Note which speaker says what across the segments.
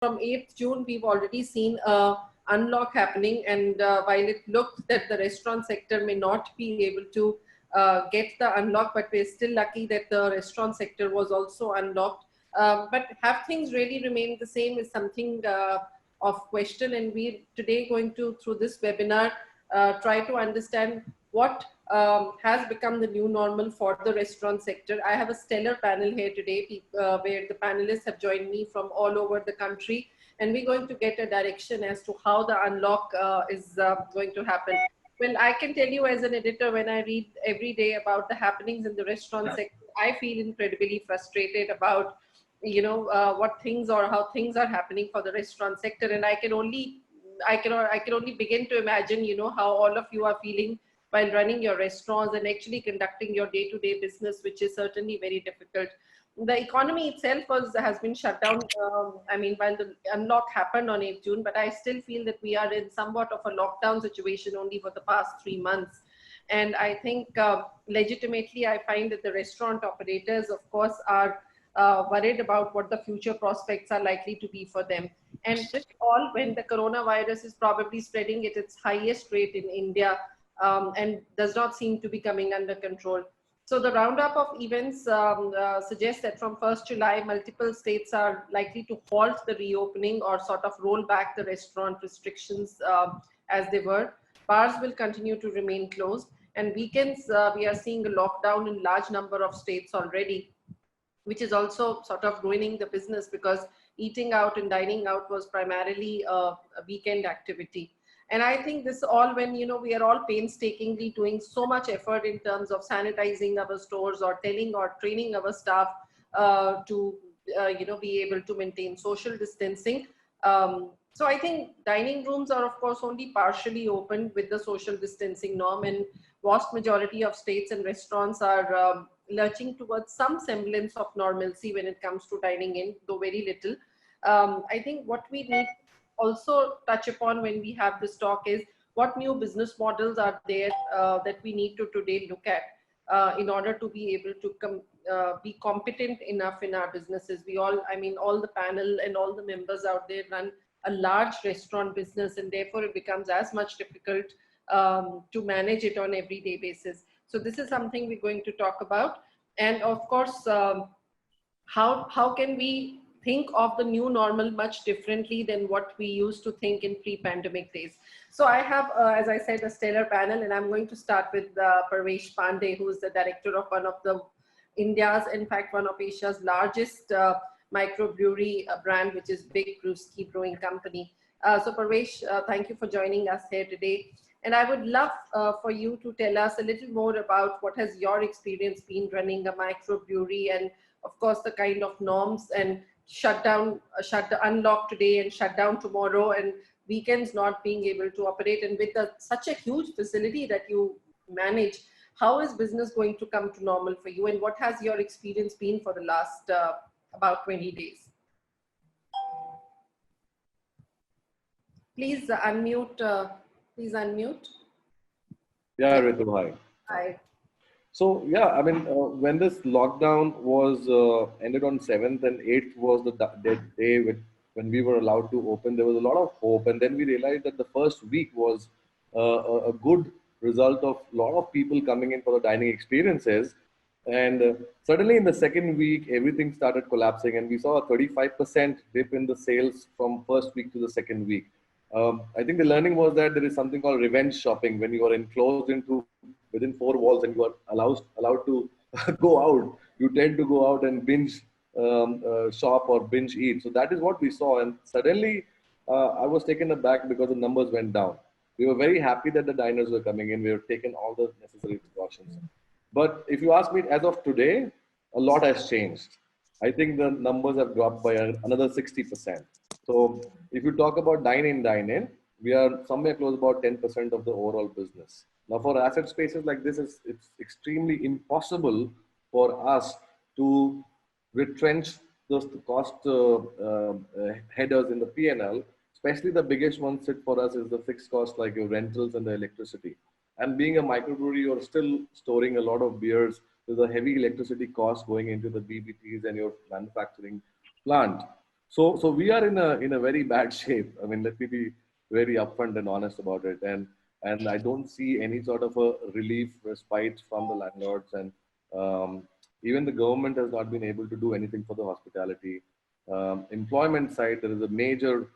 Speaker 1: from 8th June, we've already seen a unlock happening. And while it looks that the restaurant sector may not be able to get the unlock, but we're still lucky that the restaurant sector was also unlocked. But have things really remained the same is something of question. And we're today going to, through this webinar, try to understand what has become the new normal for the restaurant sector. I have a stellar panel here today where the panelists have joined me from all over the country, and we're going to get a direction as to how the unlock is going to happen. Well, I can tell you as an editor, when I read every day about the happenings in the restaurant sector, I feel incredibly frustrated about, what things or how things are happening for the restaurant sector. And I can only begin to imagine, how all of you are feeling while running your restaurants and actually conducting your day-to-day business, which is certainly very difficult. The economy itself has been shut down. While the unlock happened on 8th June, but I still feel that we are in somewhat of a lockdown situation only for the past 3 months. And I think legitimately, I find that the restaurant operators, of course, are worried about what the future prospects are likely to be for them. And this all when the coronavirus is probably spreading at its highest rate in India, and does not seem to be coming under control. So the roundup of events suggests that from 1st July, multiple states are likely to halt the reopening or sort of roll back the restaurant restrictions as they were. Bars will continue to remain closed, and weekends we are seeing a lockdown in large number of states already, which is also sort of ruining the business because eating out and dining out was primarily a weekend activity. And I think this all when, we are all painstakingly doing so much effort in terms of sanitizing our stores or telling or training our staff to, be able to maintain social distancing. So I think dining rooms are, of course, only partially open with the social distancing norm, and vast majority of states and restaurants are lurching towards some semblance of normalcy when it comes to dining in, though very little. I think what we need also touch upon when we have this talk is what new business models are there that we need to today look at in order to be able to be competent enough in our businesses. We all, all the panel and all the members out there run a large restaurant business, and therefore it becomes as much difficult to manage it on everyday basis. So this is something we're going to talk about. And of course, how can we think of the new normal much differently than what we used to think in pre-pandemic days. So I have, as I said, a stellar panel, and I'm going to start with Parvesh Pandey, who is the director of one of the India's, in fact, one of Asia's largest microbrewery brand, which is Big Brewski Brewing Company. So Parvesh, thank you for joining us here today. And I would love for you to tell us a little more about what has your experience been running a microbrewery, and of course the kind of norms and unlock today and shut down tomorrow, and weekends not being able to operate. And with such a huge facility that you manage, how is business going to come to normal for you, and what has your experience been for the last about 20 days? Please unmute. Please unmute.
Speaker 2: Yeah, Ritu, hi.
Speaker 1: Hi.
Speaker 2: So yeah, when this lockdown was ended on 7th and 8th was the day when we were allowed to open, there was a lot of hope. And then we realized that the first week was a good result of a lot of people coming in for the dining experiences. And suddenly in the second week, everything started collapsing, and we saw a 35% dip in the sales from first week to the second week. I think the learning was that there is something called revenge shopping. When you are enclosed into within 4 walls and you are allowed to go out, you tend to go out and binge shop or binge eat. So that is what we saw. And suddenly I was taken aback because the numbers went down. We were very happy that the diners were coming in. We were taking all the necessary precautions. But if you ask me, as of today, a lot has changed. I think the numbers have dropped by another 60%. So if you talk about dine-in, we are somewhere close about 10% of the overall business. Now for asset spaces like this, it's extremely impossible for us to retrench those cost headers in the P&L. Especially the biggest one sit for us is the fixed cost like your rentals and the electricity. And being a microbrewery, you're still storing a lot of beers. There's a heavy electricity cost going into the BBTs and your manufacturing plant. So we are in a very bad shape. I mean, let me be very upfront and honest about it. And I don't see any sort of a relief respite from the landlords, and even the government has not been able to do anything for the hospitality. Employment side, there is a major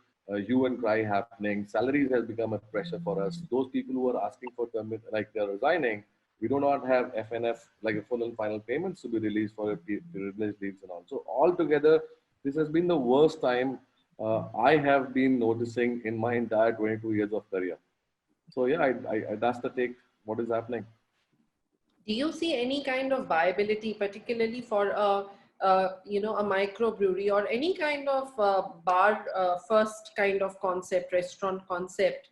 Speaker 2: hue and cry happening. Salaries has become a pressure for us. Those people who are asking for like they're resigning, we do not have FNF, like a full and final payments to be released for privilege leaves and all. So altogether, this has been the worst time I have been noticing in my entire 22 years of career. So yeah, that's the take. What is happening?
Speaker 1: Do you see any kind of viability, particularly for a microbrewery or any kind of bar first kind of concept, restaurant concept,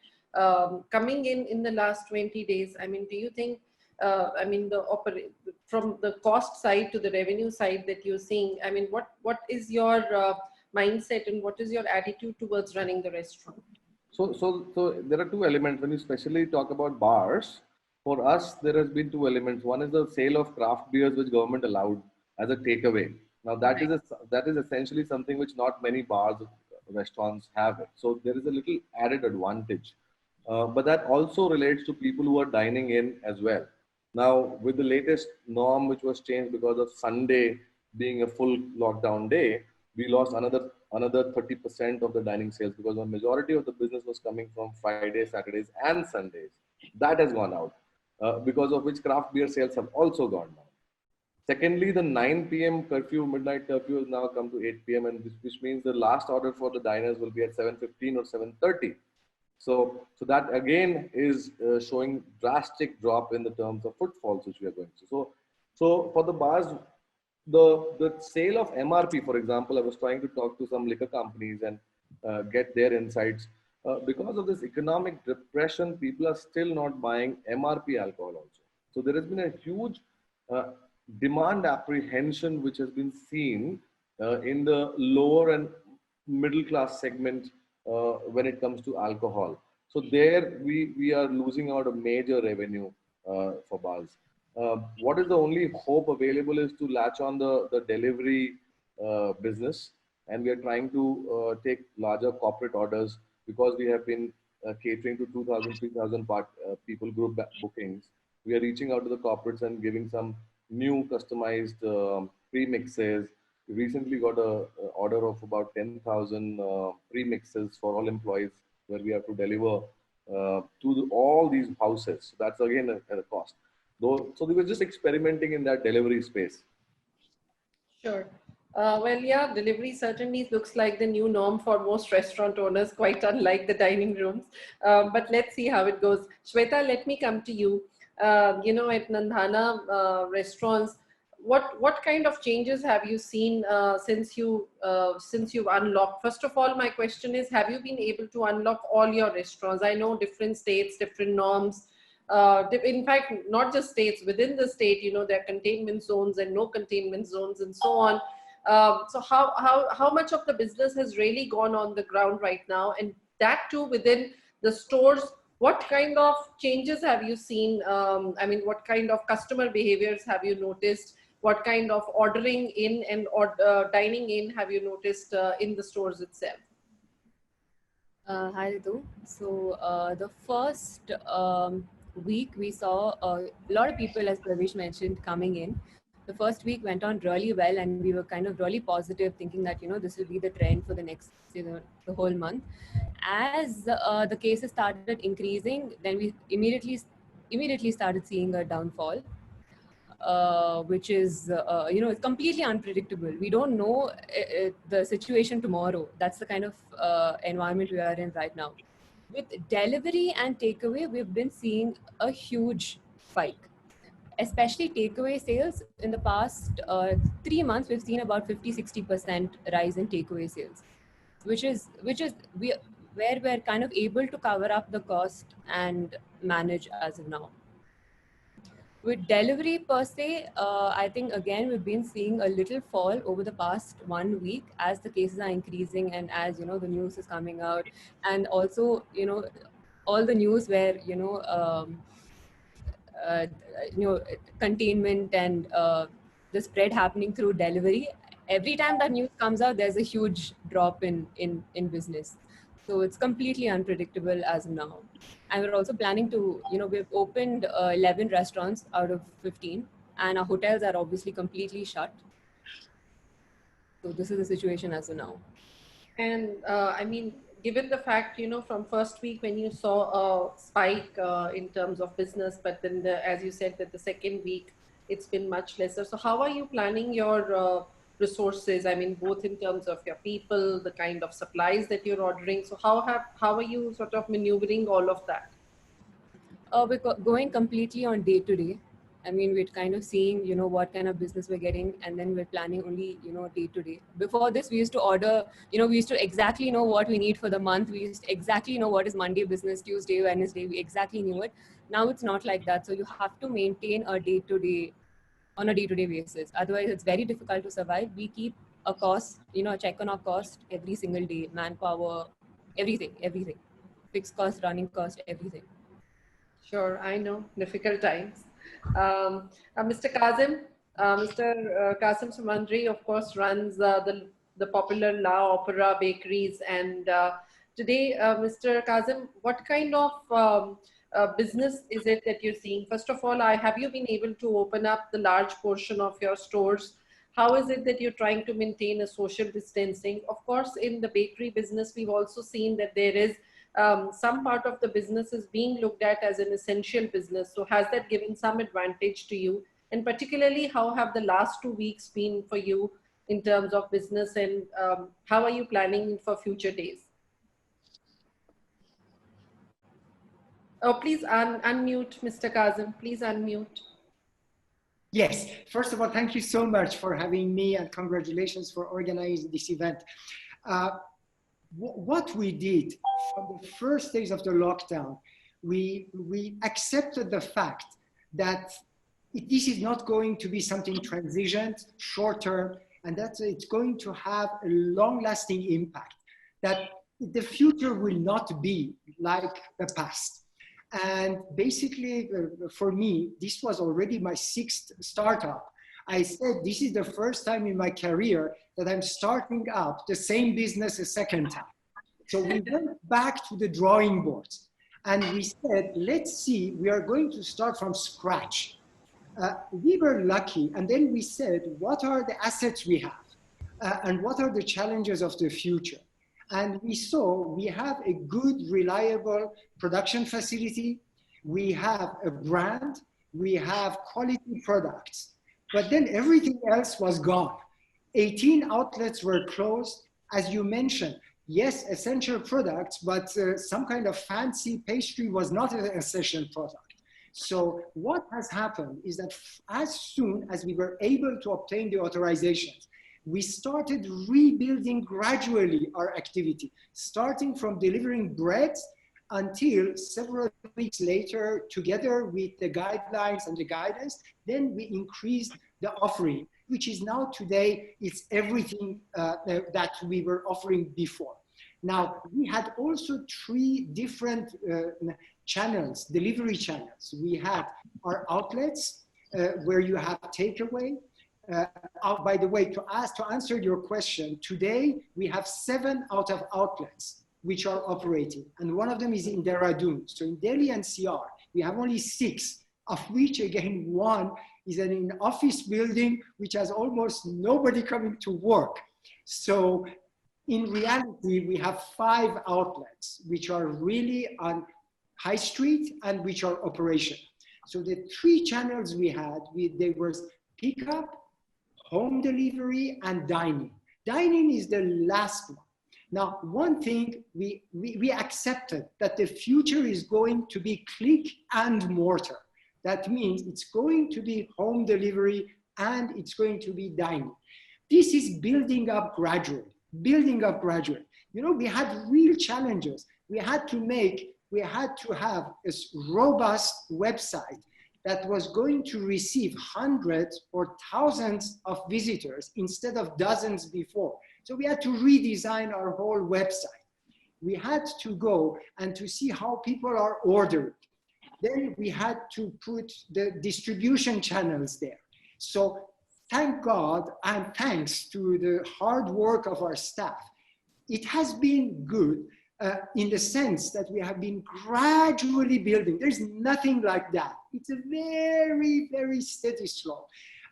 Speaker 1: coming in the last 20 days? I mean, do you think, I mean, from the cost side to the revenue side that you're seeing, I mean, what is your mindset and what is your attitude towards running the restaurant?
Speaker 2: So there are two elements when you especially talk about bars. For us, there has been two elements. One is the sale of craft beers, which government allowed as a takeaway. Now
Speaker 1: Right.
Speaker 2: that is essentially something which not many bars, restaurants have it. So there is a little added advantage. But that also relates to people who are dining in as well. Now, with the latest norm, which was changed because of Sunday being a full lockdown day, we lost another 30% of the dining sales because the majority of the business was coming from Fridays, Saturdays, and Sundays. That has gone out, because of which craft beer sales have also gone down. Secondly, the 9 p.m. curfew, midnight curfew, has now come to 8 p.m., and which means the last order for the diners will be at 7:15 or 7:30. So that again is showing drastic drop in the terms of footfalls which we are going to. So for the bars, the sale of MRP, for example, I was trying to talk to some liquor companies and get their insights. Because of this economic depression, people are still not buying MRP alcohol also. So there has been a huge uh, demand apprehension which has been seen in the lower and middle class segment when it comes to alcohol. So there we are losing out a major revenue for bars. What is the only hope available is to latch on the delivery business, and we are trying to take larger corporate orders because we have been catering to 2,000, 3,000 people group bookings. We are reaching out to the corporates and giving some new customized premixes. We recently got a order of about 10,000 premixes for all employees, where we have to deliver to all these houses. So that's again a cost. Though, so we were just experimenting in that delivery space.
Speaker 1: Sure. Well, yeah, delivery certainly looks like the new norm for most restaurant owners, quite unlike the dining rooms. But let's see how it goes. Shweta, let me come to you. At Nandhana restaurants, what kind of changes have you seen since you've unlocked? First of all, my question is, have you been able to unlock all your restaurants? I know different states, different norms. In fact, not just states, within the state, there are containment zones and no containment zones and so on. So how much of the business has really gone on the ground right now? And that too within the stores, what kind of changes have you seen? I mean, what kind of customer behaviors have you noticed? What kind of ordering in and or dining in have you noticed in the stores itself?
Speaker 3: Hi, Ritu. So the first week we saw a lot of people, as Pravesh mentioned, coming in. The first week went on really well, and we were kind of really positive, thinking that this will be the trend for the next the whole month. As the cases started increasing, then we immediately started seeing a downfall, which is it's completely unpredictable. We don't know the situation tomorrow. That's the kind of environment we are in right now. With delivery and takeaway, we've been seeing a huge spike, especially takeaway sales. In the past 3 months, we've seen about 50-60% rise in takeaway sales, which is where we're kind of able to cover up the cost and manage as of now. With delivery per se, I think again we've been seeing a little fall over the past 1 week as the cases are increasing and as the news is coming out, and also all the news where uh, containment and the spread happening through delivery. every time that news comes out, there's a huge drop in business. So it's completely unpredictable as of now. And we're also planning to, we've opened 11 restaurants out of 15, and our hotels are obviously completely shut. So this is the situation as of now.
Speaker 1: And I mean, given the fact, from first week when you saw a spike in terms of business, but then as you said that the second week it's been much lesser. So how are you planning your resources? I mean, both in terms of your people, the kind of supplies that you're ordering. So how are you sort of maneuvering all of that?
Speaker 3: We're going completely on day to day. I mean, we're kind of seeing, what kind of business we're getting, and then we're planning only, day to day. Before this, we used to order, we used to exactly know what we need for the month. We used to exactly know what is Monday business, Tuesday, Wednesday. We exactly knew it. Now it's not like that. So you have to maintain a day to day, on a day to day basis. Otherwise, it's very difficult to survive. We keep a cost, a check on our cost every single day, manpower, everything, fixed cost, running cost, everything.
Speaker 1: Sure, I know, difficult times. Mr. Kazim, Mr. Kasim Samandri, of course, runs the popular La Opera bakeries. And today, Mr. Kazim, what kind of business is it that you're seeing? First of all, have you been able to open up the large portion of your stores? How is it that you're trying to maintain a social distancing? Of course, in the bakery business, we've also seen that there is some part of the business is being looked at as an essential business. So has that given some advantage to you? And particularly, how have the last 2 weeks been for you in terms of business, and how are you planning for future days? Oh, please unmute, Mr. Kazim. Please unmute.
Speaker 4: Yes, first of all, thank you so much for having me, and congratulations for organizing this event. What we did from the first days of the lockdown, we accepted the fact that this is not going to be something transient, short term, and that it's going to have a long-lasting impact, that the future will not be like the past. And basically, for me, this was already my 6th startup. I said, this is the first time in my career that I'm starting up the same business a second time. So we went back to the drawing boards and we said, let's see, we are going to start from scratch. We were lucky. And then we said, what are the assets we have? And what are the challenges of the future? And we saw we have a good, reliable production facility. We have a brand. We have quality products. But then everything else was gone. 18 outlets were closed. As you mentioned, yes, essential products, but some kind of fancy pastry was not an essential product. So what has happened is that as soon as we were able to obtain the authorizations, we started rebuilding gradually our activity, starting from delivering breads until several weeks later, together with the guidelines and the guidance, then we increased the offering, which is now today, it's everything that we were offering before. Now, we had also 3 different channels, delivery channels. We had our outlets where you have takeaway. By the way, to answer your question, today we have 7 out of outlets which are operating, and one of them is in Dehradun. So in Delhi NCR, we have only 6, of which again 1 is in an office building which has almost nobody coming to work. So in reality, we have 5 outlets which are really on high street and which are operational. So the 3 channels we had, there was pickup, home delivery, and dining. Dining is the last one. Now, one thing we accepted that the future is going to be click and mortar. That means it's going to be home delivery and it's going to be dining. This is building up gradually, building up gradually. You know, we had real challenges. We had to have a robust website that was going to receive hundreds or thousands of visitors instead of dozens before. So we had to redesign our whole website. We had to go and to see how people are ordering. Then we had to put the distribution channels there. So thank God and thanks to the hard work of our staff, it has been good in the sense that we have been gradually building. There's nothing like that. It's a very, very steady slope.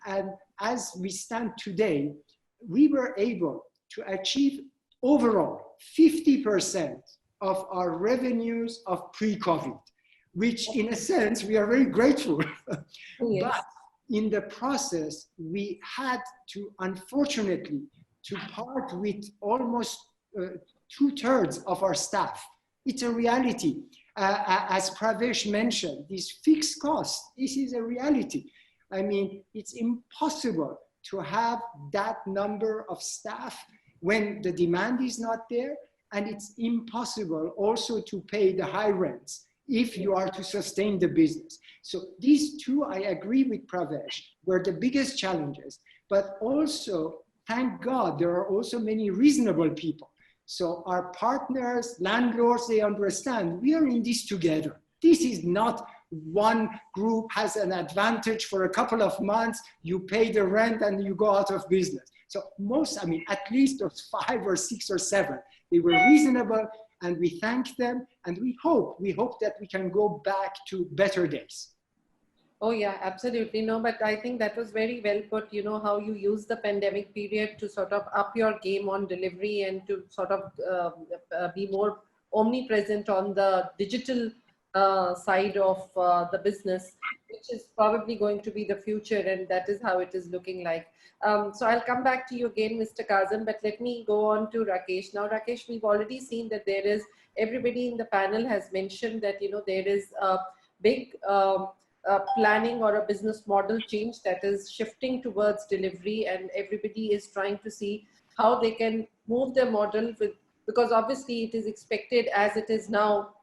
Speaker 4: And as we stand today, we were able to achieve overall 50% of our revenues of pre-COVID, which in a sense, we are very grateful.
Speaker 1: Yes.
Speaker 4: But in the process, we had to, unfortunately, to part with almost 2/3 of our staff. It's a reality. As Pravesh mentioned, these fixed costs, this is a reality. I mean, it's impossible to have that number of staff when the demand is not there, and it's impossible also to pay the high rents if you are to sustain the business. So these two, I agree with Pravesh, were the biggest challenges, but also, thank God, there are also many reasonable people. So our partners, landlords, they understand we are in this together. This is not one group has an advantage for a couple of months, you pay the rent and you go out of business. So most, I mean, at least those 5 or 6 or 7, they were reasonable, and we thank them, and we hope that we can go back to better days.
Speaker 1: Oh yeah, absolutely. No, but I think that was very well put, you know, how you use the pandemic period to sort of up your game on delivery and to sort of be more omnipresent on the digital side of the business, which is probably going to be the future, and that is how it is looking like. So I'll come back to you again, Mr. Kazim, but let me go on to Rakesh. Now, Rakesh, we've already seen that there is, everybody in the panel has mentioned that, you know, there is a big planning or a business model change that is shifting towards delivery, and everybody is trying to see how they can move their model with, because obviously it is expected as it is now,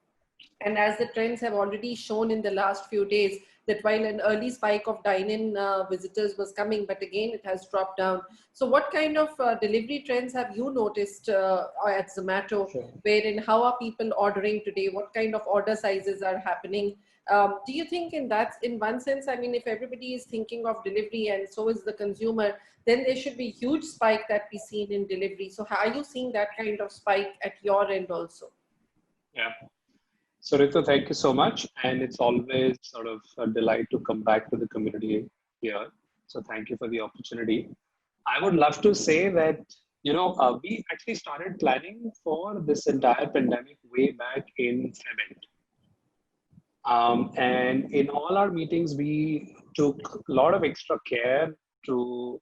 Speaker 1: and as the trends have already shown in the last few days, that while an early spike of dine-in visitors was coming, but again it has dropped down. So what kind of delivery trends have you noticed at Zomato?
Speaker 2: Sure.
Speaker 1: Wherein how are people ordering today? What kind of order sizes are happening? Do you think in one sense, I mean, if everybody is thinking of delivery and so is the consumer, then there should be huge spike that we seen in delivery. So how are you seeing that kind of spike at your end also?
Speaker 5: Yeah. So Ritu, thank you so much. And it's always sort of a delight to come back to the community here. So thank you for the opportunity. I would love to say that, you know, we actually started planning for this entire pandemic way back in February. And in all our meetings, we took a lot of extra care to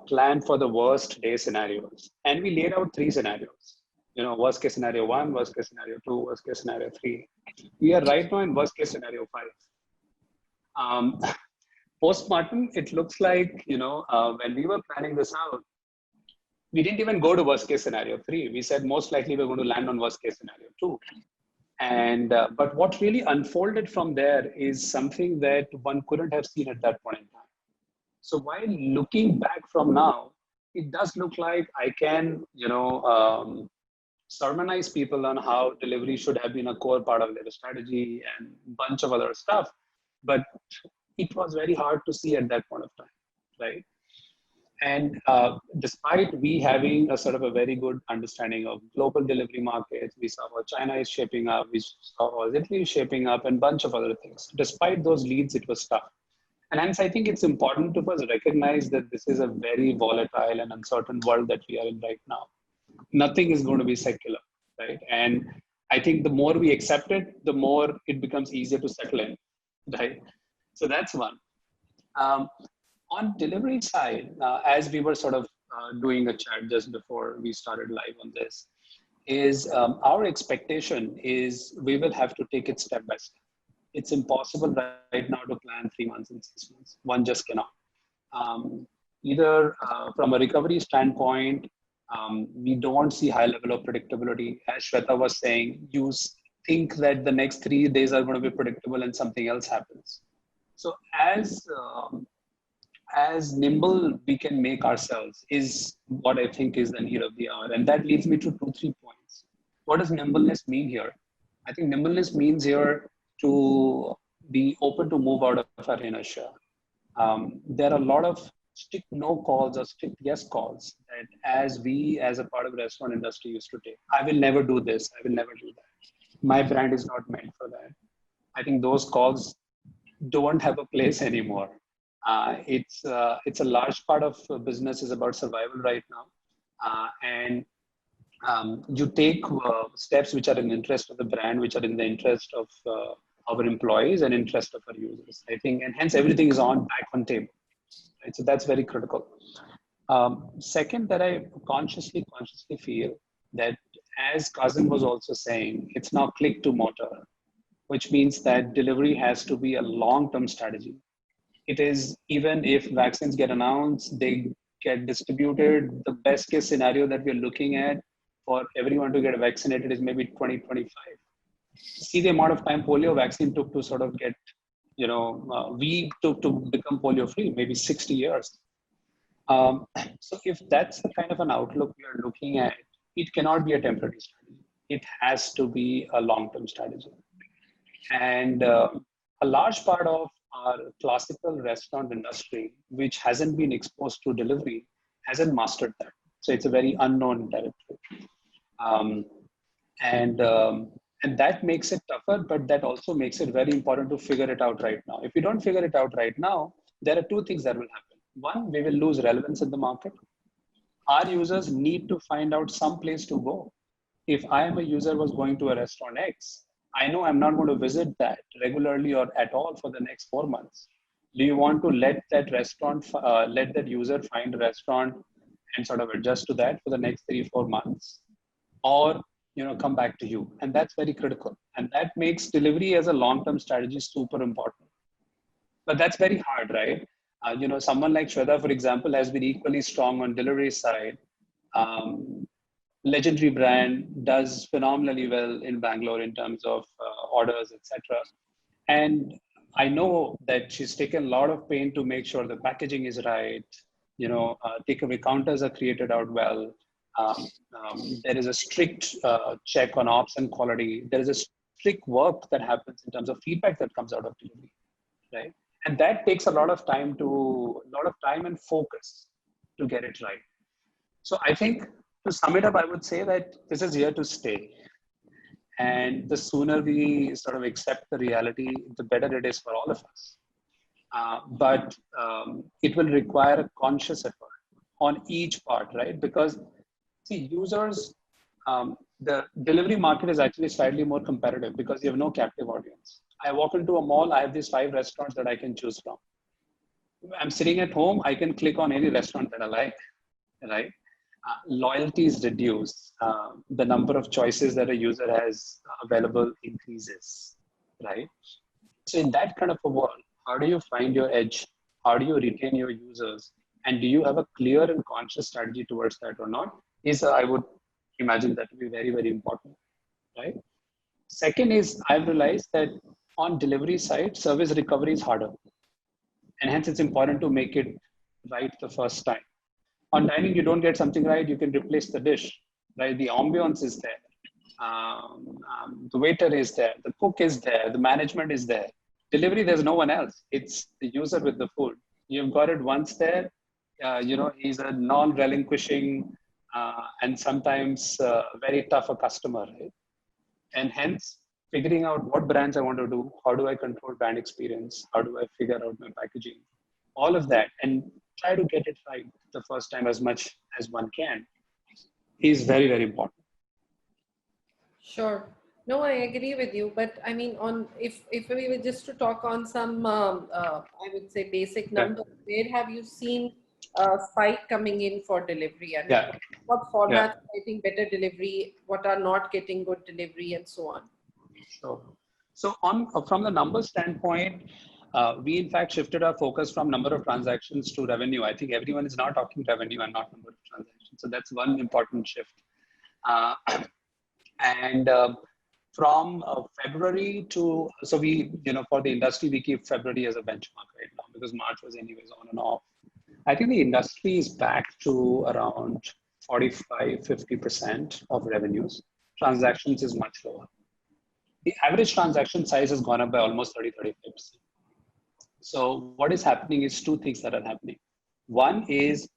Speaker 5: plan for the worst day scenarios. And we laid out 3 scenarios. You know, worst case scenario 1, worst case scenario 2, worst case scenario 3. We are right now in worst case scenario 5. Post-mortem, it looks like, you know, when we were planning this out, we didn't even go to worst case scenario 3. We said most likely we're going to land on worst case scenario 2. And but what really unfolded from there is something that one couldn't have seen at that point in time. So while looking back from now, it does look like I can, you know, sermonize people on how delivery should have been a core part of their strategy and a bunch of other stuff. But it was very hard to see at that point of time, right? And despite we having a sort of a very good understanding of global delivery markets, we saw how China is shaping up, we saw how Italy is shaping up, and a bunch of other things. Despite those leads, it was tough. And hence, I think it's important to first recognize that this is a very volatile and uncertain world that we are in right now. Nothing is going to be secular, right? And I think the more we accept it, the more it becomes easier to settle in, right? So that's one. On delivery side, as we were sort of doing a chat just before we started live on this, is our expectation is we will have to take it step by step. It's impossible right now to plan 3 months and 6 months. One just cannot. Either from a recovery standpoint, we don't see high level of predictability. As Shweta was saying, you think that the next 3 days are going to be predictable and something else happens. So as nimble we can make ourselves is what I think is the need of the hour. And that leads me to 2-3 points. What does nimbleness mean here? I think nimbleness means here to be open to move out of our inertia. There are a lot of strict no calls or strict yes calls that as we as a part of the restaurant industry used to take. I will never do this. I will never do that. My brand is not meant for that. I think those calls don't have a place anymore. It's a large part of business is about survival right now, and you take steps which are in the interest of the brand, which are in the interest of our employees and interest of our users. I think, and hence everything is on back on table. Right? So that's very critical. Second, that I consciously feel that, as Kazim was also saying, it's now click to motor, which means that delivery has to be a long-term strategy. It is, even if vaccines get announced, they get distributed, the best case scenario that we're looking at for everyone to get vaccinated is maybe 2025. See the amount of time polio vaccine took to sort of get, we took to become polio free, maybe 60 years. So if that's the kind of an outlook we are looking at, it cannot be a temporary strategy. It has to be a long-term strategy. And a large part of our classical restaurant industry, which hasn't been exposed to delivery, hasn't mastered that. So it's a very unknown territory. And that makes it tougher, but that also makes it very important to figure it out right now. If you don't figure it out right now, there are two things that will happen. One, we will lose relevance in the market. Our users need to find out some place to go. If I am a user was going to a restaurant X, I know I'm not going to visit that regularly or at all for the next 4 months. Do you want to let that restaurant, let that user find a restaurant and sort of adjust to that for the next 3-4 months? Or come back to you? And that's very critical. And that makes delivery as a long-term strategy super important. But that's very hard, right? Someone like Shweta, for example, has been equally strong on delivery side. Legendary brand, does phenomenally well in Bangalore in terms of orders, etc. And I know that she's taken a lot of pain to make sure the packaging is right. Takeaway counters are created out well. There is a strict check on ops and quality. There is a strict work that happens in terms of feedback that comes out of delivery, right? And that takes a lot of time and focus to get it right. So I think, to sum it up, I would say that this is here to stay. And the sooner we sort of accept the reality, the better it is for all of us. But it will require a conscious effort on each part, right? Because see, users, the delivery market is actually slightly more competitive because you have no captive audience. I walk into a mall, I have these 5 restaurants that I can choose from. I'm sitting at home, I can click on any restaurant that I like, right? Loyalty is reduced. The number of choices that a user has available increases, right? So in that kind of a world, how do you find your edge? How do you retain your users? And do you have a clear and conscious strategy towards that or not? I would imagine that to be very, very important, right? Second is, I've realized that on delivery side, service recovery is harder. And hence it's important to make it right the first time. On dining, you don't get something right, you can replace the dish, right? The ambience is there. The waiter is there, the cook is there, the management is there. Delivery, there's no one else. It's the user with the food. You've got it once there. He's a non-relinquishing and sometimes very tough a customer, right? And hence, figuring out what brands I want to do, how do I control brand experience, how do I figure out my packaging, all of that, and try to get it right the first time as much as one can is very, very important.
Speaker 1: Sure. No, I agree with you. But I mean, if we were just to talk on some, I would say basic numbers, where have you seen a spike coming in for delivery? And what formats are getting better delivery? What are not getting good delivery, and so on?
Speaker 5: Sure. So from the numbers standpoint, we in fact shifted our focus from number of transactions to revenue. I think everyone is now talking revenue and not number of transactions. So that's one important shift. From February to, so we, for the industry, we keep February as a benchmark right now because March was anyways on and off. I think the industry is back to around 45-50% of revenues. Transactions is much lower. The average transaction size has gone up by almost 30-35%. So what is happening is two things that are happening. One is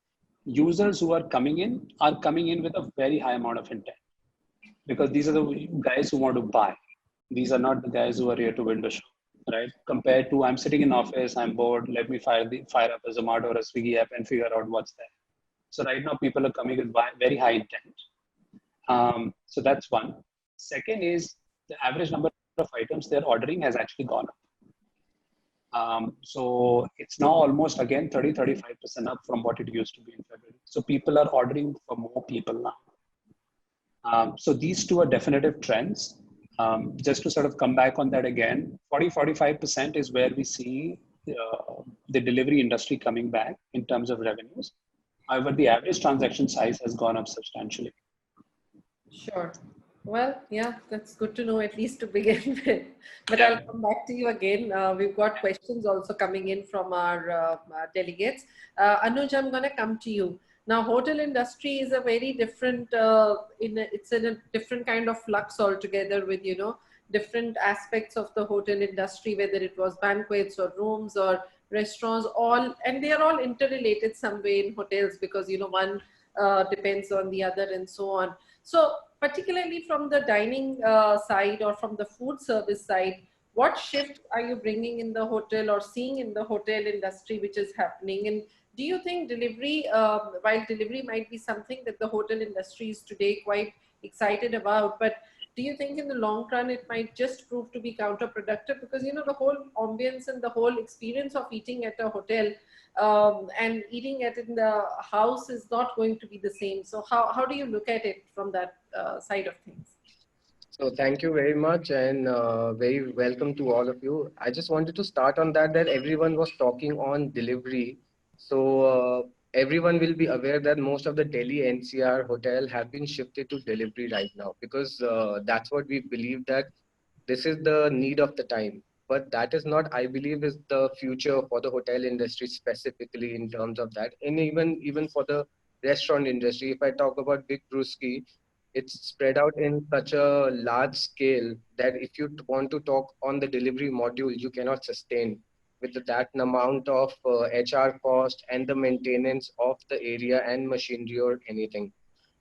Speaker 5: users who are coming in with a very high amount of intent, because these are the guys who want to buy. These are not the guys who are here to window shop, right? Compared to, I'm sitting in office, I'm bored, let me fire up a Zomato or a Swiggy app and figure out what's there. So right now people are coming with very high intent. So that's one. Second is the average number of items they're ordering has actually gone up. So it's now almost again 30-35% up from what it used to be in February. So people are ordering for more people now. So these two are definitive trends. Just to sort of come back on that again, 40-45% is where we see the delivery industry coming back in terms of revenues. However, the average transaction size has gone up substantially.
Speaker 1: Sure. Well, yeah, that's good to know, at least to begin with. But
Speaker 5: Yeah.
Speaker 1: I'll come back to you again. We've got questions also coming in from our delegates. Anuj, I'm going to come to you. Now, hotel industry is a very different, it's in a different kind of flux altogether with, different aspects of the hotel industry, whether it was banquets or rooms or restaurants, and they are all interrelated some way in hotels because, one depends on the other and so on. So particularly from the dining side or from the food service side, what shift are you bringing in the hotel or seeing in the hotel industry which is happening? And do you think delivery, while delivery might be something that the hotel industry is today quite excited about, but do you think in the long run it might just prove to be counterproductive? Because, the whole ambience and the whole experience of eating at a hotel and eating it in the house is not going to be the same. So how do you look at it from that side of things?
Speaker 6: So thank you very much and very welcome to all of you. I just wanted to start on that everyone was talking on delivery. So everyone will be aware that most of the Delhi NCR hotel have been shifted to delivery right now because that's what we believe that this is the need of the time. But that is not, I believe, is the future for the hotel industry specifically in terms of that. And even for the restaurant industry, if I talk about Big Brewski, it's spread out in such a large scale that if you want to talk on the delivery module, you cannot sustain with that amount of HR cost and the maintenance of the area and machinery or anything.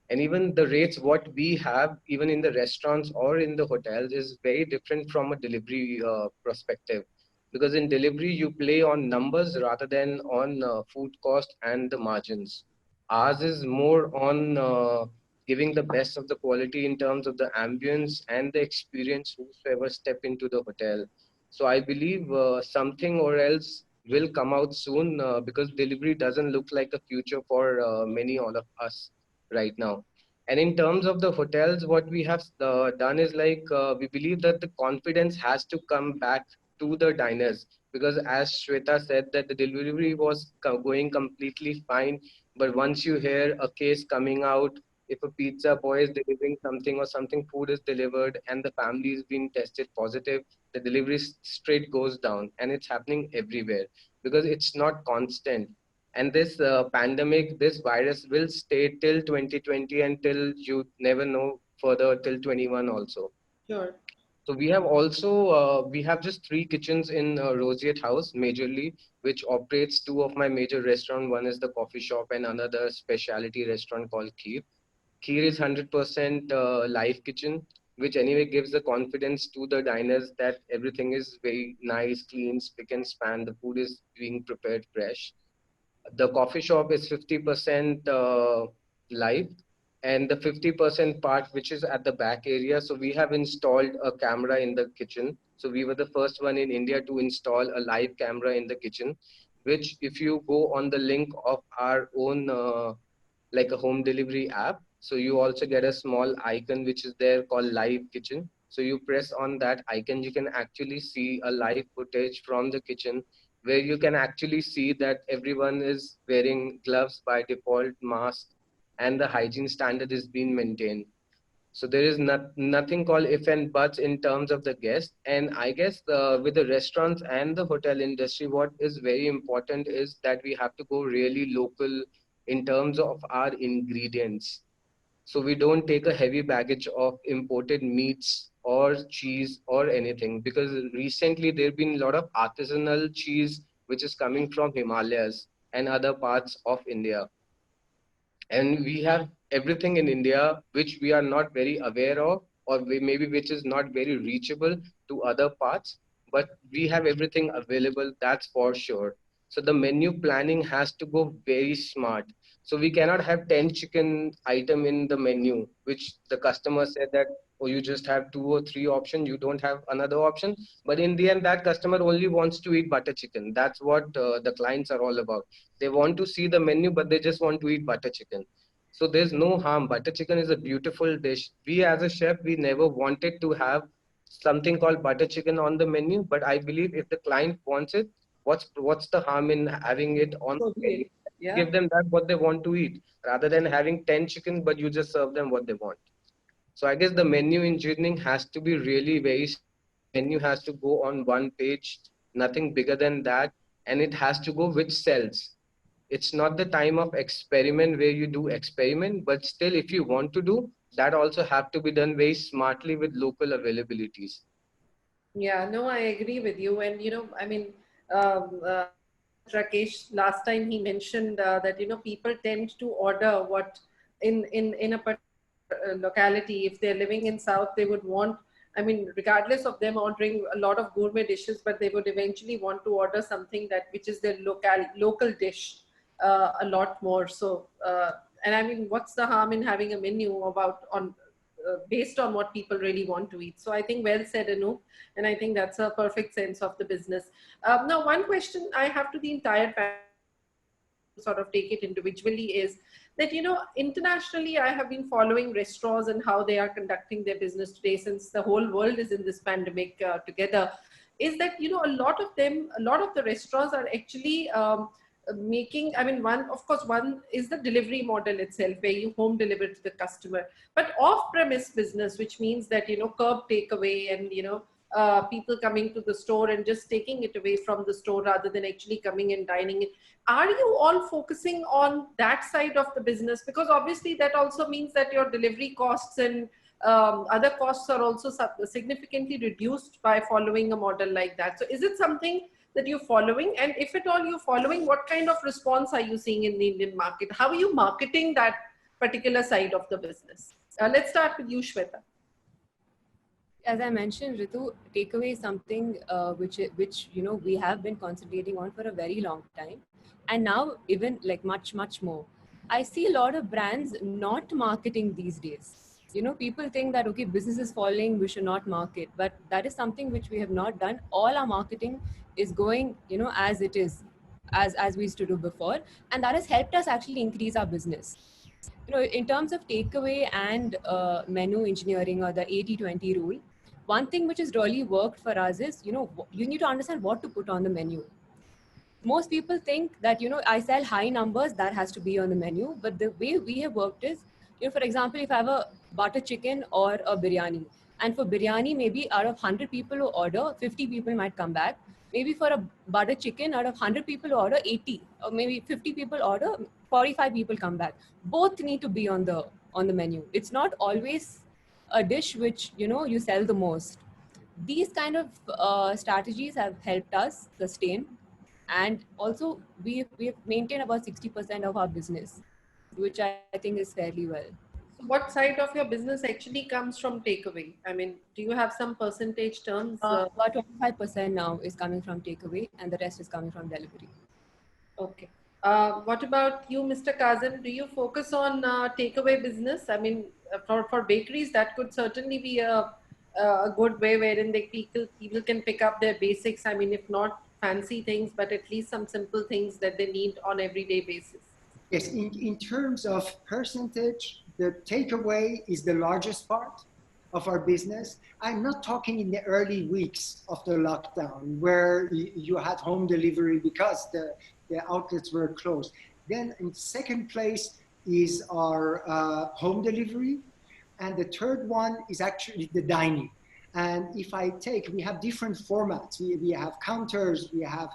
Speaker 6: And even the rates what we have even in the restaurants or in the hotels is very different from a delivery perspective, because in delivery you play on numbers rather than on food cost and the margins. Ours is more on giving the best of the quality in terms of the ambience and the experience whosoever step into the hotel. So I believe something or else will come out soon because delivery doesn't look like a future for many all of us right now. And in terms of the hotels, what we have done is like we believe that the confidence has to come back to the diners, because as Shweta said that the delivery was going completely fine, but once you hear a case coming out, if a pizza boy is delivering something or something food is delivered and the family is being tested positive, the delivery straight goes down, and it's happening everywhere because it's not constant. And this pandemic, this virus will stay till 2020 until you never know further till 21 also.
Speaker 1: Sure.
Speaker 6: So we have also we have just 3 kitchens in Roseate House majorly, which operates 2 of my major restaurant. One is the coffee shop and another specialty restaurant called Kheer. Kheer is 100% live kitchen, which anyway gives the confidence to the diners that everything is very nice, clean, spick and span. The food is being prepared fresh. The coffee shop is 50% live, and the 50% part which is at the back area. So we have installed a camera in the kitchen. So we were the first one in India to install a live camera in the kitchen, which if you go on the link of our own like a home delivery app, so you also get a small icon which is there called live kitchen. So you press on that icon, you can actually see a live footage from the kitchen where you can actually see that everyone is wearing gloves by default, mask, and the hygiene standard is being maintained. So there is nothing called if and buts in terms of the guest. And I guess with the restaurants and the hotel industry, what is very important is that we have to go really local in terms of our ingredients. So we don't take a heavy baggage of imported meats or cheese or anything, because recently there have been a lot of artisanal cheese which is coming from Himalayas, and other parts of India. And we have everything in India which we are not very aware of, or maybe which is not very reachable to other parts, but we have everything available, that's for sure. So the menu planning has to go very smart. So we cannot have 10 chicken item in the menu, which the customer said that, oh, you just have 2 or 3 options, you don't have another option. But in the end, that customer only wants to eat butter chicken. That's what the clients are all about. They want to see the menu, but they just want to eat butter chicken. So there's no harm. Butter chicken is a beautiful dish. We as a chef, we never wanted to have something called butter chicken on the menu, but I believe if the client wants it, what's the harm in having it on the menu?
Speaker 1: Totally. Yeah.
Speaker 6: Give them that what they want to eat, rather than having 10 chicken, but you just serve them what they want. So I guess the menu engineering has to be really very smart. The menu has to go on one page, nothing bigger than that, and it has to go which sells. It's not the time of experiment where you do experiment, but still if you want to do, that also have to be done very smartly with local availabilities.
Speaker 1: Yeah, no, I agree with you. And, I mean, Rakesh, last time he mentioned that, people tend to order what in a particular locality. If they're living in South, they would want, I mean, regardless of them ordering a lot of gourmet dishes, but they would eventually want to order something which is their local dish a lot more. So, and I mean, what's the harm in having a menu based on what people really want to eat? So I think well said, Anu, and I think that's a perfect sense of the business. Now, one question I have to the entire panel, sort of take it individually, is that, internationally, I have been following restaurants and how they are conducting their business today, since the whole world is in this pandemic together, is that, a lot of the restaurants are actually making, I mean, one is the delivery model itself, where you home deliver to the customer, but off-premise business, which means that, curb takeaway and, people coming to the store and just taking it away from the store rather than actually coming and dining in. Are you all focusing on that side of the business? Because obviously that also means that your delivery costs and other costs are also significantly reduced by following a model like that. So is it something that you're following? And if at all you're following, what kind of response are you seeing in the Indian market? How are you marketing that particular side of the business? Let's start with you, Shweta.
Speaker 3: As I mentioned, Ritu, takeaway is something which we have been concentrating on for a very long time, and now even like much more. I see a lot of brands not marketing these days. People think that okay, business is falling, we should not market, but that is something which we have not done. All our marketing is going, as it is, as we used to do before, and that has helped us actually increase our business. In terms of takeaway and menu engineering, or the 80-20 rule, one thing which has really worked for us is, you need to understand what to put on the menu. Most people think that, I sell high numbers, that has to be on the menu. But the way we have worked is, for example, if I have a butter chicken or a biryani, and for biryani, maybe out of 100 people who order, 50 people might come back. Maybe for a butter chicken, out of 100 people who order, 80 or maybe 50 people order, 45 people come back. Both need to be on the menu. It's not always a dish which, you sell the most. These kind of strategies have helped us sustain. And also we've maintained about 60% of our business, which I think is fairly well.
Speaker 1: So what side of your business actually comes from takeaway? I mean, do you have some percentage terms?
Speaker 3: About 25% now is coming from takeaway, and the rest is coming from delivery.
Speaker 1: Okay. What about you, Mr. Kazim? Do you focus on takeaway business? I mean, for bakeries, that could certainly be a good way wherein people can pick up their basics. I mean, if not fancy things, but at least some simple things that they need on everyday basis.
Speaker 4: Yes, in terms of percentage, the takeaway is the largest part of our business. I'm not talking in the early weeks of the lockdown where you had home delivery because the outlets were closed. Then in second place is our home delivery. And the third one is actually the dining. And if we have different formats. We have counters, we have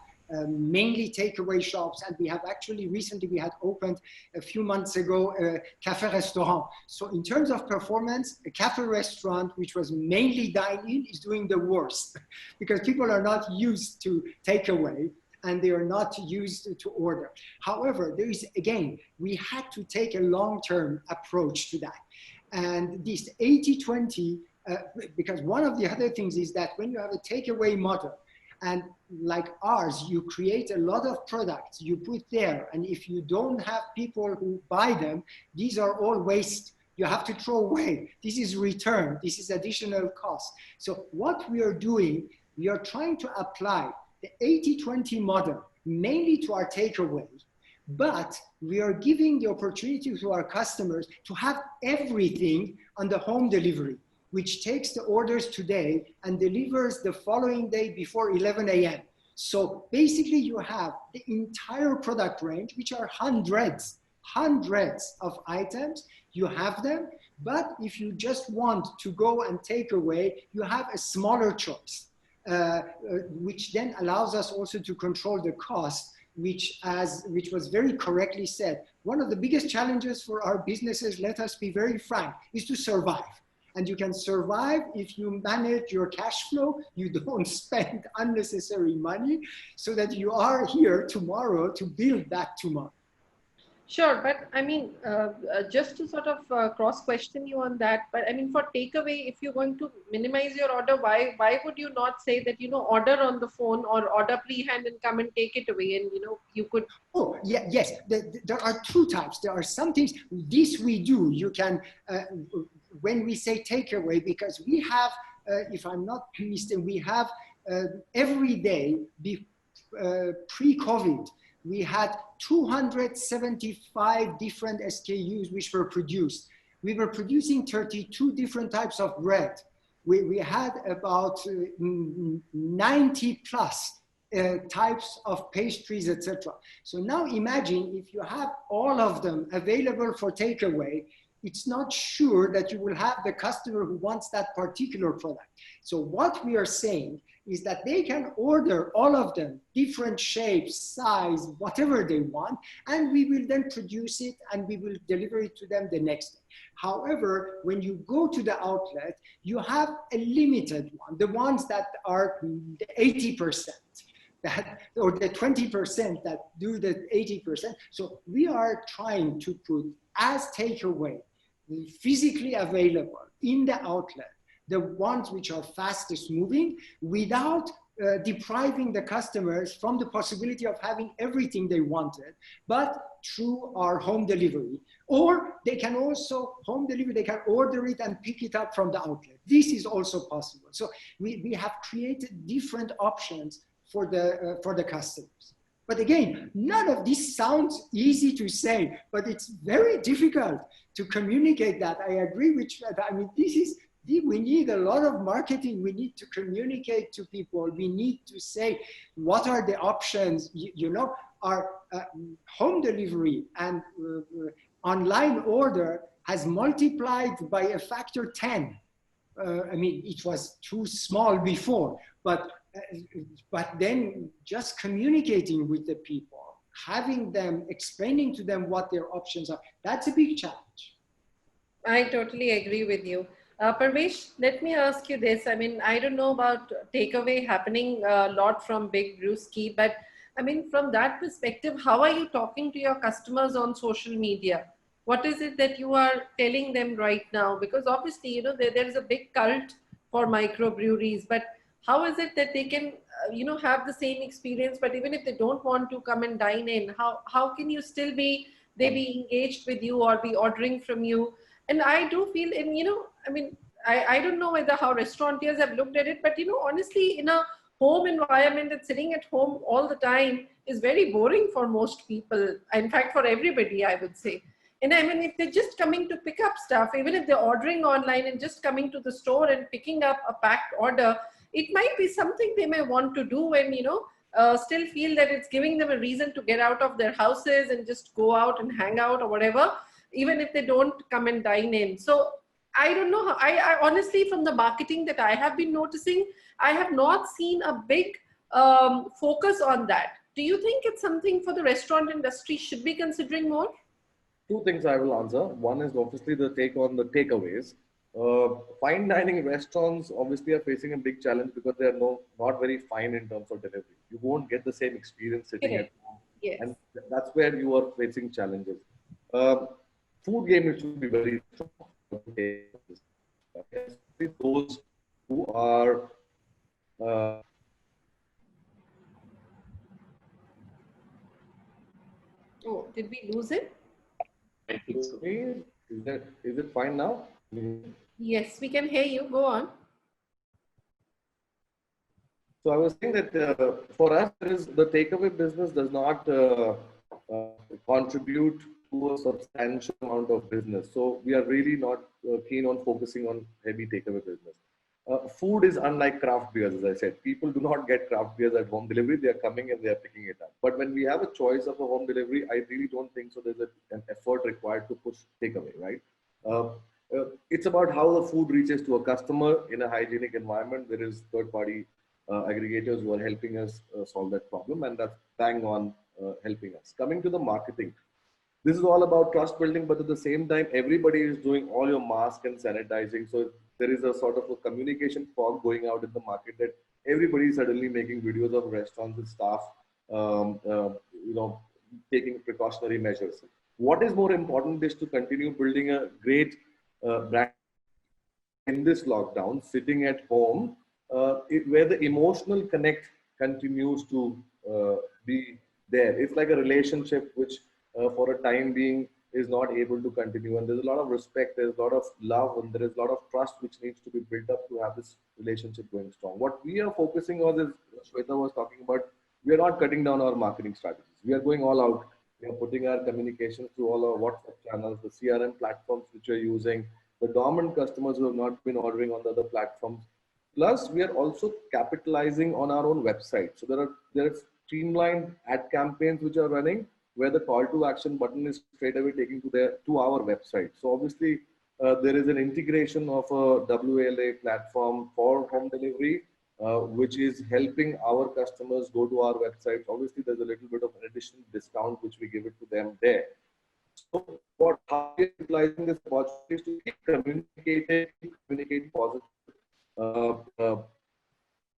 Speaker 4: mainly takeaway shops, and we have actually recently we had opened a few months ago a cafe restaurant. So in terms of performance, a cafe restaurant which was mainly dine-in is doing the worst because people are not used to takeaway. and they are not used to order. However, there is, again, we had to take a long-term approach to that. And this 80-20, because one of the other things is that when you have a takeaway model, and like ours, you create a lot of products you put there, and if you don't have people who buy them, these are all waste. You have to throw away. This is return. This is additional cost. So what we are doing, we are trying to apply the 80-20 model mainly to our takeaway, but we are giving the opportunity to our customers to have everything on the home delivery, which takes the orders today and delivers the following day before 11 a.m. So basically you have the entire product range, which are hundreds of items. You have them, but if you just want to go and take away, you have a smaller choice, which then allows us also to control the cost, which was very correctly said. One of the biggest challenges for our businesses, let us be very frank, is to survive. And you can survive if you manage your cash flow, you don't spend unnecessary money, so that you are here tomorrow to build that tomorrow.
Speaker 1: Sure, but I mean, just to sort of cross-question you on that, but I mean, for takeaway, if you're going to minimize your order, why would you not say that, order on the phone or order pre-hand and come and take it away, and, you could...
Speaker 4: Oh, yeah, yes, there are two types. There are some things, this we do, you can, when we say takeaway, because we have, if I'm not mistaken, we have every day, pre-COVID, we had 275 different SKUs which were produced. We were producing 32 different types of bread. We had about 90 plus types of pastries, etc. So now imagine if you have all of them available for takeaway, it's not sure that you will have the customer who wants that particular product. So what we are saying is that they can order all of them, different shapes, size, whatever they want, and we will then produce it and we will deliver it to them the next day. However, when you go to the outlet, you have a limited one, the ones that are the 80%. Or the 20% that do the 80%. So we are trying to put as takeaway, physically available in the outlet, the ones which are fastest moving, without depriving the customers from the possibility of having everything they wanted, but through our home delivery. Or they can also, home delivery, they can order it and pick it up from the outlet. This is also possible. So we have created different options for the customers. But again, none of this sounds easy to say, but it's very difficult to communicate that. I agree with you. I mean, we need a lot of marketing. We need to communicate to people. We need to say, what are the options? Our home delivery and online order has multiplied by a factor 10. I mean, it was too small before, but then just communicating with the people, having them, explaining to them what their options are, that's a big challenge.
Speaker 1: I totally agree with you. Parvesh, let me ask you this. I mean, I don't know about takeaway happening a lot from Big Brewski, but I mean, from that perspective, how are you talking to your customers on social media? What is it that you are telling them right now? Because obviously, there is a big cult for microbreweries, but how is it that they can, have the same experience, but even if they don't want to come and dine in, how can you still be engaged with you or be ordering from you? And I do feel I don't know how restaurateurs have looked at it, but honestly, in a home environment and sitting at home all the time is very boring for most people. In fact, for everybody, I would say. And I mean, if they're just coming to pick up stuff, even if they're ordering online and just coming to the store and picking up a packed order, it might be something they may want to do and, still feel that it's giving them a reason to get out of their houses and just go out and hang out or whatever, even if they don't come and dine in. So I don't know how, I honestly, from the marketing that I have been noticing, I have not seen a big focus on that. Do you think it's something for the restaurant industry should be considering more?
Speaker 2: Two things I will answer. One is obviously the take on the takeaways. Fine dining restaurants obviously are facing a big challenge because they are not very fine in terms of delivery. You won't get the same experience sitting at
Speaker 1: Correct.
Speaker 2: home,
Speaker 1: Yes.
Speaker 2: and that's where you are facing challenges. Um, Food game should be very strong to take over this, right? Especially those who are.
Speaker 1: Oh, did we lose it?
Speaker 5: I think so.
Speaker 2: Is it fine now?
Speaker 1: Yes, we can hear you. Go on.
Speaker 2: So I was saying that for us, there is the takeaway business does not contribute to a substantial amount of business. So we are really not keen on focusing on heavy takeaway business. Food is unlike craft beers, as I said. People do not get craft beers at home delivery. They are coming and they are picking it up. But when we have a choice of a home delivery, I really don't think so. There's an effort required to push takeaway, right? Uh, it's about how the food reaches to a customer in a hygienic environment. There is third-party aggregators who are helping us solve that problem, and that's bang on helping us. Coming to the marketing, this is all about trust building, but at the same time, everybody is doing all your mask and sanitizing. So there is a sort of a communication fog going out in the market that everybody is suddenly making videos of restaurants and staff, um, uh, you know, taking precautionary measures. What is more important is to continue building a great brand in this lockdown, sitting at home, where the emotional connect continues to be there. It's like a relationship which, for a time being, is not able to continue. And there's a lot of respect, there's a lot of love, and there is a lot of trust which needs to be built up to have this relationship going strong. What we are focusing on is, Shweta was talking about, we are not cutting down our marketing strategies. We are going all out. We are putting our communications through all our WhatsApp channels, the CRM platforms which we're using, the dormant customers who have not been ordering on the other platforms. Plus, we are also capitalizing on our own website. So there are streamlined ad campaigns which are running where the call to action button is straight away taking to our website. So obviously, there is an integration of a WLA platform for home delivery, which is helping our customers go to our website. Obviously, there's a little bit of an additional discount which we give it to them there. So how we are utilizing this opportunity is to keep communicating positive, uh, uh,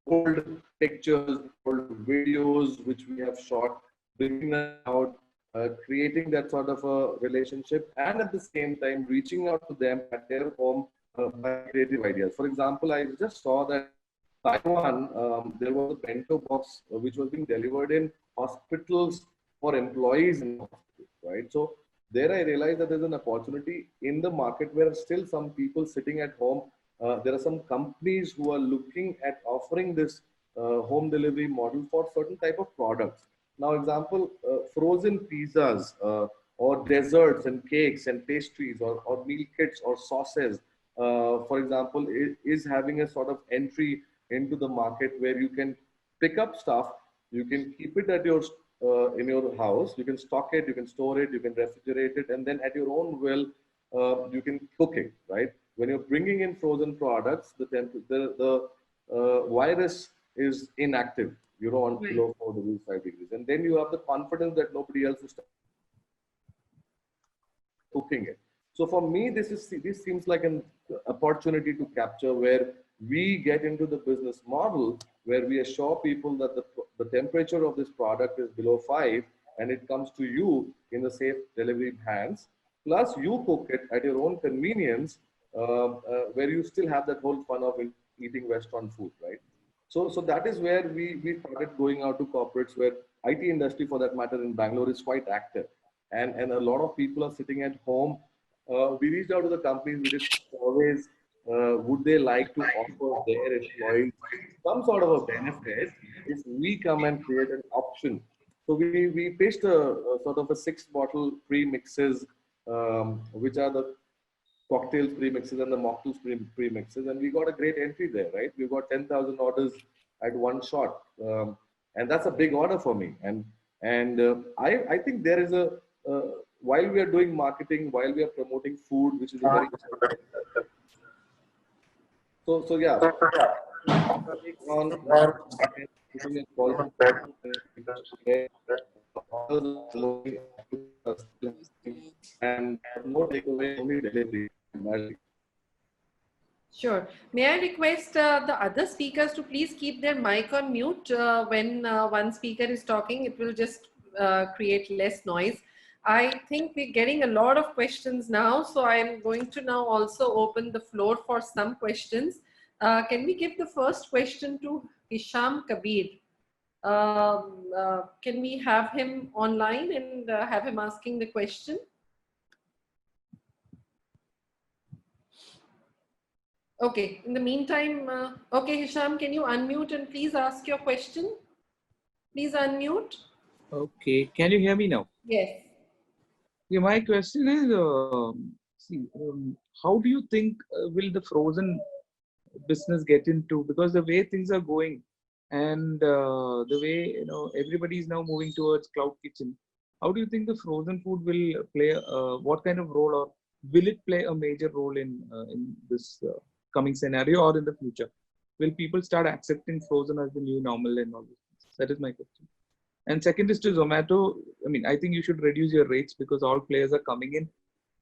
Speaker 2: old pictures, old videos which we have shot, bringing them out, creating that sort of a relationship, and at the same time reaching out to them at their home by creative ideas. For example, I just saw that Taiwan, there was a bento box which was being delivered in hospitals for employees in hospitals, right? So there I realized that there's an opportunity in the market where still some people sitting at home, there are some companies who are looking at offering this home delivery model for certain type of products. Now, example, frozen pizzas or desserts and cakes and pastries or meal kits or sauces, for example, is having a sort of entry into the market where you can pick up stuff, you can keep it at your in your house, you can stock it, you can store it, you can refrigerate it, and then at your own will, you can cook it, right? When you're bringing in frozen products, the virus is inactive, on
Speaker 1: Right.
Speaker 2: below 4 degrees, 5 degrees, and then you have the confidence that nobody else is cooking it. So for me, this seems like an opportunity to capture where we get into the business model where we assure people that the temperature of this product is below 5 and it comes to you in the safe delivery hands. Plus, you cook it at your own convenience, where you still have that whole fun of eating restaurant food, right? So that is where we started going out to corporates where IT industry for that matter in Bangalore is quite active. And a lot of people are sitting at home. We reached out to the companies, we did surveys. Would they like to offer their employees some sort of a benefit if we come and create an option? So we pitched a sort of a 6 bottle pre-mixes, which are the cocktails premixes and the mocktails premixes, and we got a great entry there, right? We got 10,000 orders at one shot, and that's a big order for me. And I think there is a while we are doing marketing, while we are promoting food, which is a very so yeah. On putting a quality orders are flowing, and no takeaway, only delivery.
Speaker 1: Sure. May I request the other speakers to please keep their mic on mute when one speaker is talking? It will just create less noise. I think we're getting a lot of questions now, so I'm going to now also open the floor for some questions. Can we give the first question to Hisham Kabir? Can we have him online and have him asking the question? Okay, in the meantime, okay, Hisham, can you unmute and please ask your question? Please unmute.
Speaker 7: Okay, can you hear me now?
Speaker 1: Yes.
Speaker 7: Yeah, my question is, how do you think will the frozen business get into? Because the way things are going, and the way everybody is now moving towards cloud kitchen, how do you think the frozen food will play? What kind of role, or will it play a major role in this coming scenario or in the future? Will people start accepting frozen as the new normal and all this? That is my question. And second is to Zomato. I mean, I think you should reduce your rates because all players are coming in,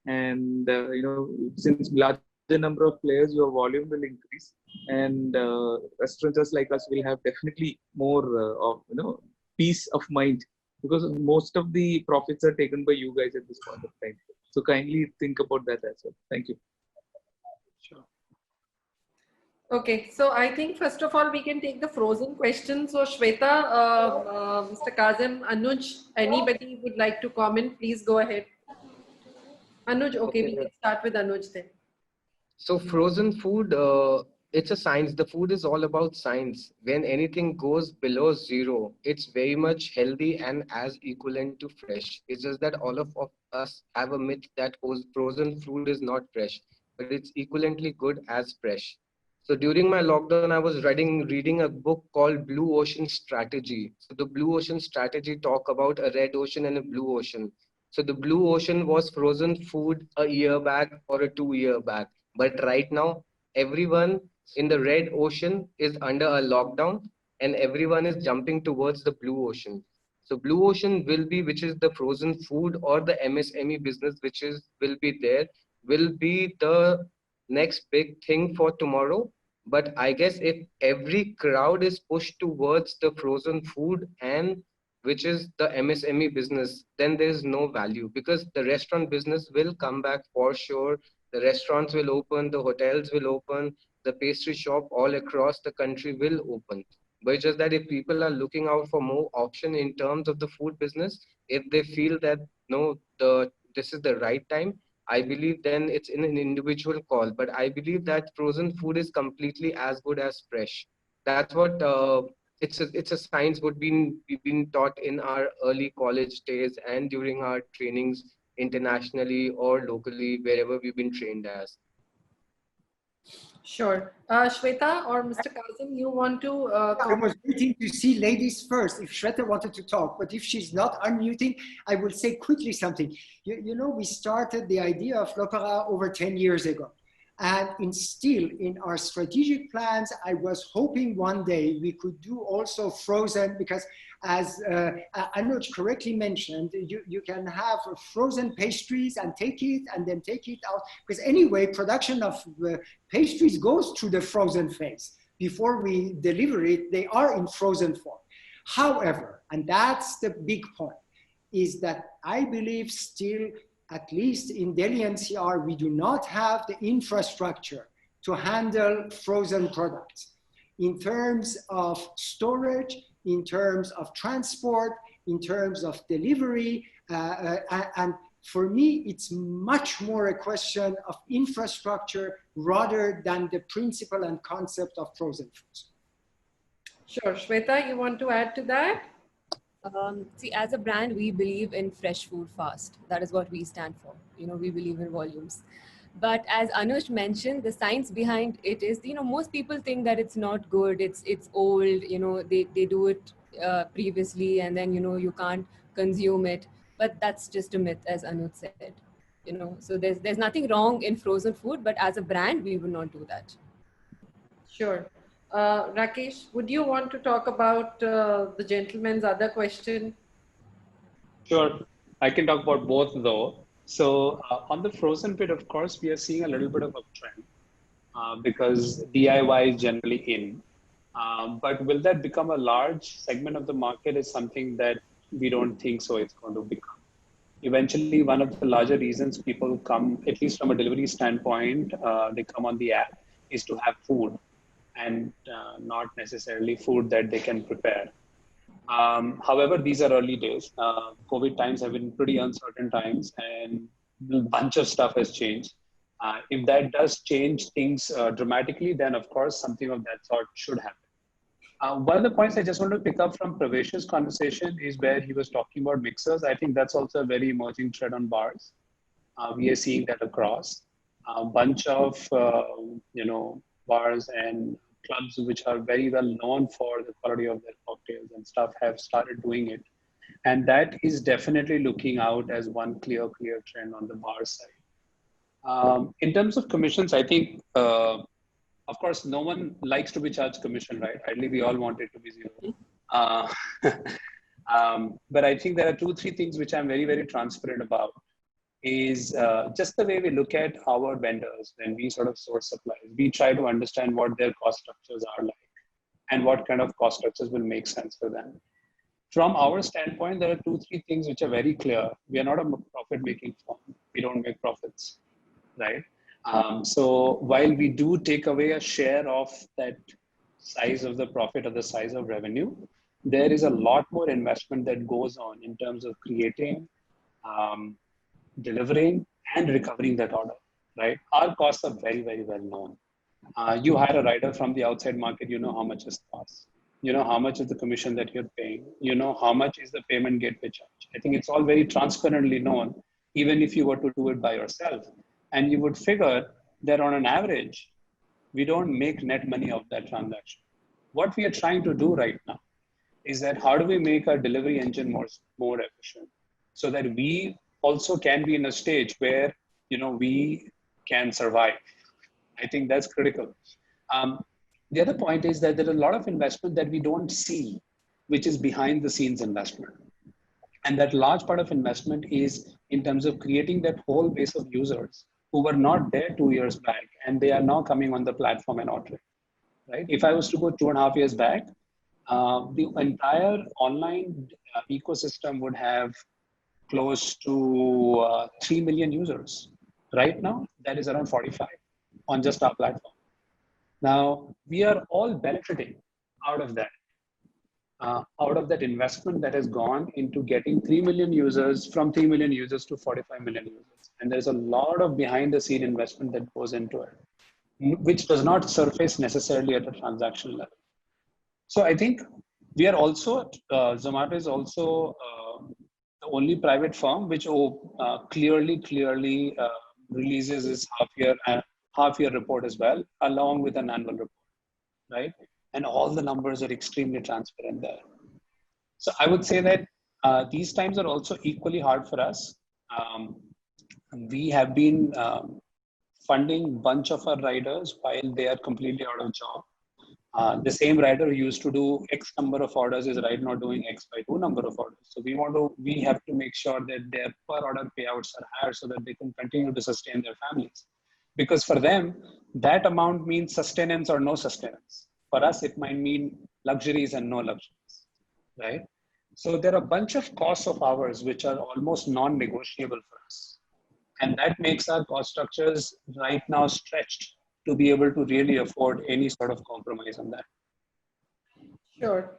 Speaker 7: and since larger number of players, your volume will increase, and restaurants like us will have definitely more of peace of mind because most of the profits are taken by you guys at this point of time. So kindly think about that as well. Thank you.
Speaker 4: Sure.
Speaker 1: Okay, so I think first of all we can take the frozen question. So Shweta, Mr. Kazim, Anuj, anybody would like to comment? Please go ahead. Anuj, okay, we can start with Anuj then.
Speaker 6: So frozen food, it's a science. The food is all about science. When anything goes below zero, it's very much healthy and as equivalent to fresh. It's just that all of us have a myth that frozen food is not fresh, but it's equivalently good as fresh. So during my lockdown, I was reading a book called Blue Ocean Strategy. So the Blue Ocean Strategy talk about a red ocean and a blue ocean. So the blue ocean was frozen food a year back or a 2 year back. But right now, everyone in the red ocean is under a lockdown and everyone is jumping towards the blue ocean. So blue ocean will be, which is the frozen food or the MSME business, which is will be there, will be the next big thing for tomorrow. But I guess if every crowd is pushed towards the frozen food and which is the MSME business, then there is no value because the restaurant business will come back for sure. The restaurants will open, the hotels will open, the pastry shop all across the country will open. But it's just that if people are looking out for more option in terms of the food business, if they feel that no, this is the right time, I believe then it's in an individual call. But I believe that frozen food is completely as good as fresh. That's what it's a science what we've been taught in our early college days and during our trainings internationally or locally wherever we've been trained as.
Speaker 1: Sure. Shweta or Mr. Kazim, you want to
Speaker 4: I
Speaker 1: comment?
Speaker 4: was waiting to see ladies first, if Shweta wanted to talk, but if she's not unmuting, I will say quickly something. You know, we started the idea of L'Opéra over 10 years ago. And still in our strategic plans, I was hoping one day we could do also frozen because as Anuj correctly mentioned, you can have frozen pastries and take it and then take it out. Because anyway, production of pastries goes through the frozen phase. Before we deliver it, they are in frozen form. However, and that's the big point, is that I believe still, at least in Delhi NCR, we do not have the infrastructure to handle frozen products in terms of storage, in terms of transport, in terms of delivery. And for me, it's much more a question of infrastructure rather than the principle and concept of frozen foods.
Speaker 1: Sure. Shweta, you want to add to that?
Speaker 3: See, as a brand, we believe in fresh food fast. That is what we stand for. You know, we believe in volumes. But as Anush mentioned, the science behind it is, you know, most people think that it's not good, it's old, you know, they do it previously and then, you know, you can't consume it. But that's just a myth, as Anuj said. You know, so there's nothing wrong in frozen food, but as a brand, we will not do that.
Speaker 1: Sure. Rakesh, would you want to talk about the gentleman's other question?
Speaker 5: Sure. I can talk about both though. So on the frozen bit, of course, we are seeing a little bit of a trend. because DIY is generally in. But will that become a large segment of the market is something that we don't think so it's going to become. Eventually, one of the larger reasons people come, at least from a delivery standpoint, they come on the app is to have food and not necessarily food that they can prepare. However, these are early days. COVID times have been pretty uncertain times, and a bunch of stuff has changed. If that does change things dramatically, then of course something of that sort should happen. One of the points I just want to pick up from Pravesh's conversation is where he was talking about mixers. I think that's also a very emerging trend on bars. We are seeing that across a bunch of bars and clubs which are very well known for the quality of their cocktails and stuff have started doing it, and that is definitely looking out as one clear trend on the bar side. In terms of commissions, I think of course no one likes to be charged commission, right? Ideally we all want it to be zero. uh, but I think there are 2-3 things which I'm very transparent about is just the way we look at our vendors when we sort of source supplies. We try to understand what their cost structures are like and what kind of cost structures will make sense for them. From our standpoint, there are 2-3 things which are very clear. We are not a profit making firm. We don't make profits, right? So while we do take away a share of that size of the profit or the size of revenue, there is a lot more investment that goes on in terms of creating, delivering, and recovering that order, right? Our costs are very well known. You hire a rider from the outside market, you know how much it costs. You know how much is the commission that you're paying. You know how much is the payment gateway charge. I think it's all very transparently known, even if you were to do it by yourself. And you would figure that on an average, we don't make net money of that transaction. What we are trying to do right now is that how do we make our delivery engine more efficient so that we also can be in a stage where we can survive. I think that's critical. The other point is that there is a lot of investment that we don't see, which is behind the scenes investment. And that large part of investment is in terms of creating that whole base of users who were not there 2 years back, and they are now coming on the platform and ordering, right? If I was to go 2.5 years back, the entire online ecosystem would have close to 3 million users. Right now, that is around 45 on just our platform. Now, we are all benefiting out of that investment that has gone into getting 3 million users, from 3 million users to 45 million users. And there's a lot of behind the scene investment that goes into it, which does not surface necessarily at a transaction level. So I think we are also, Zomato is also the only private firm which clearly releases its half-year report as well, along with an annual report, right? And all the numbers are extremely transparent there. So I would say that these times are also equally hard for us. We have been funding a bunch of our riders while they are completely out of job. The same rider who used to do X number of orders is right now doing X by 2 number of orders. So we have to make sure that their per order payouts are higher so that they can continue to sustain their families. Because for them, that amount means sustenance or no sustenance. For us, it might mean luxuries and no luxuries, right? So there are a bunch of costs of ours which are almost non-negotiable for us. And that makes our cost structures right now stretched to be able to really afford any sort of compromise on that.
Speaker 1: Sure.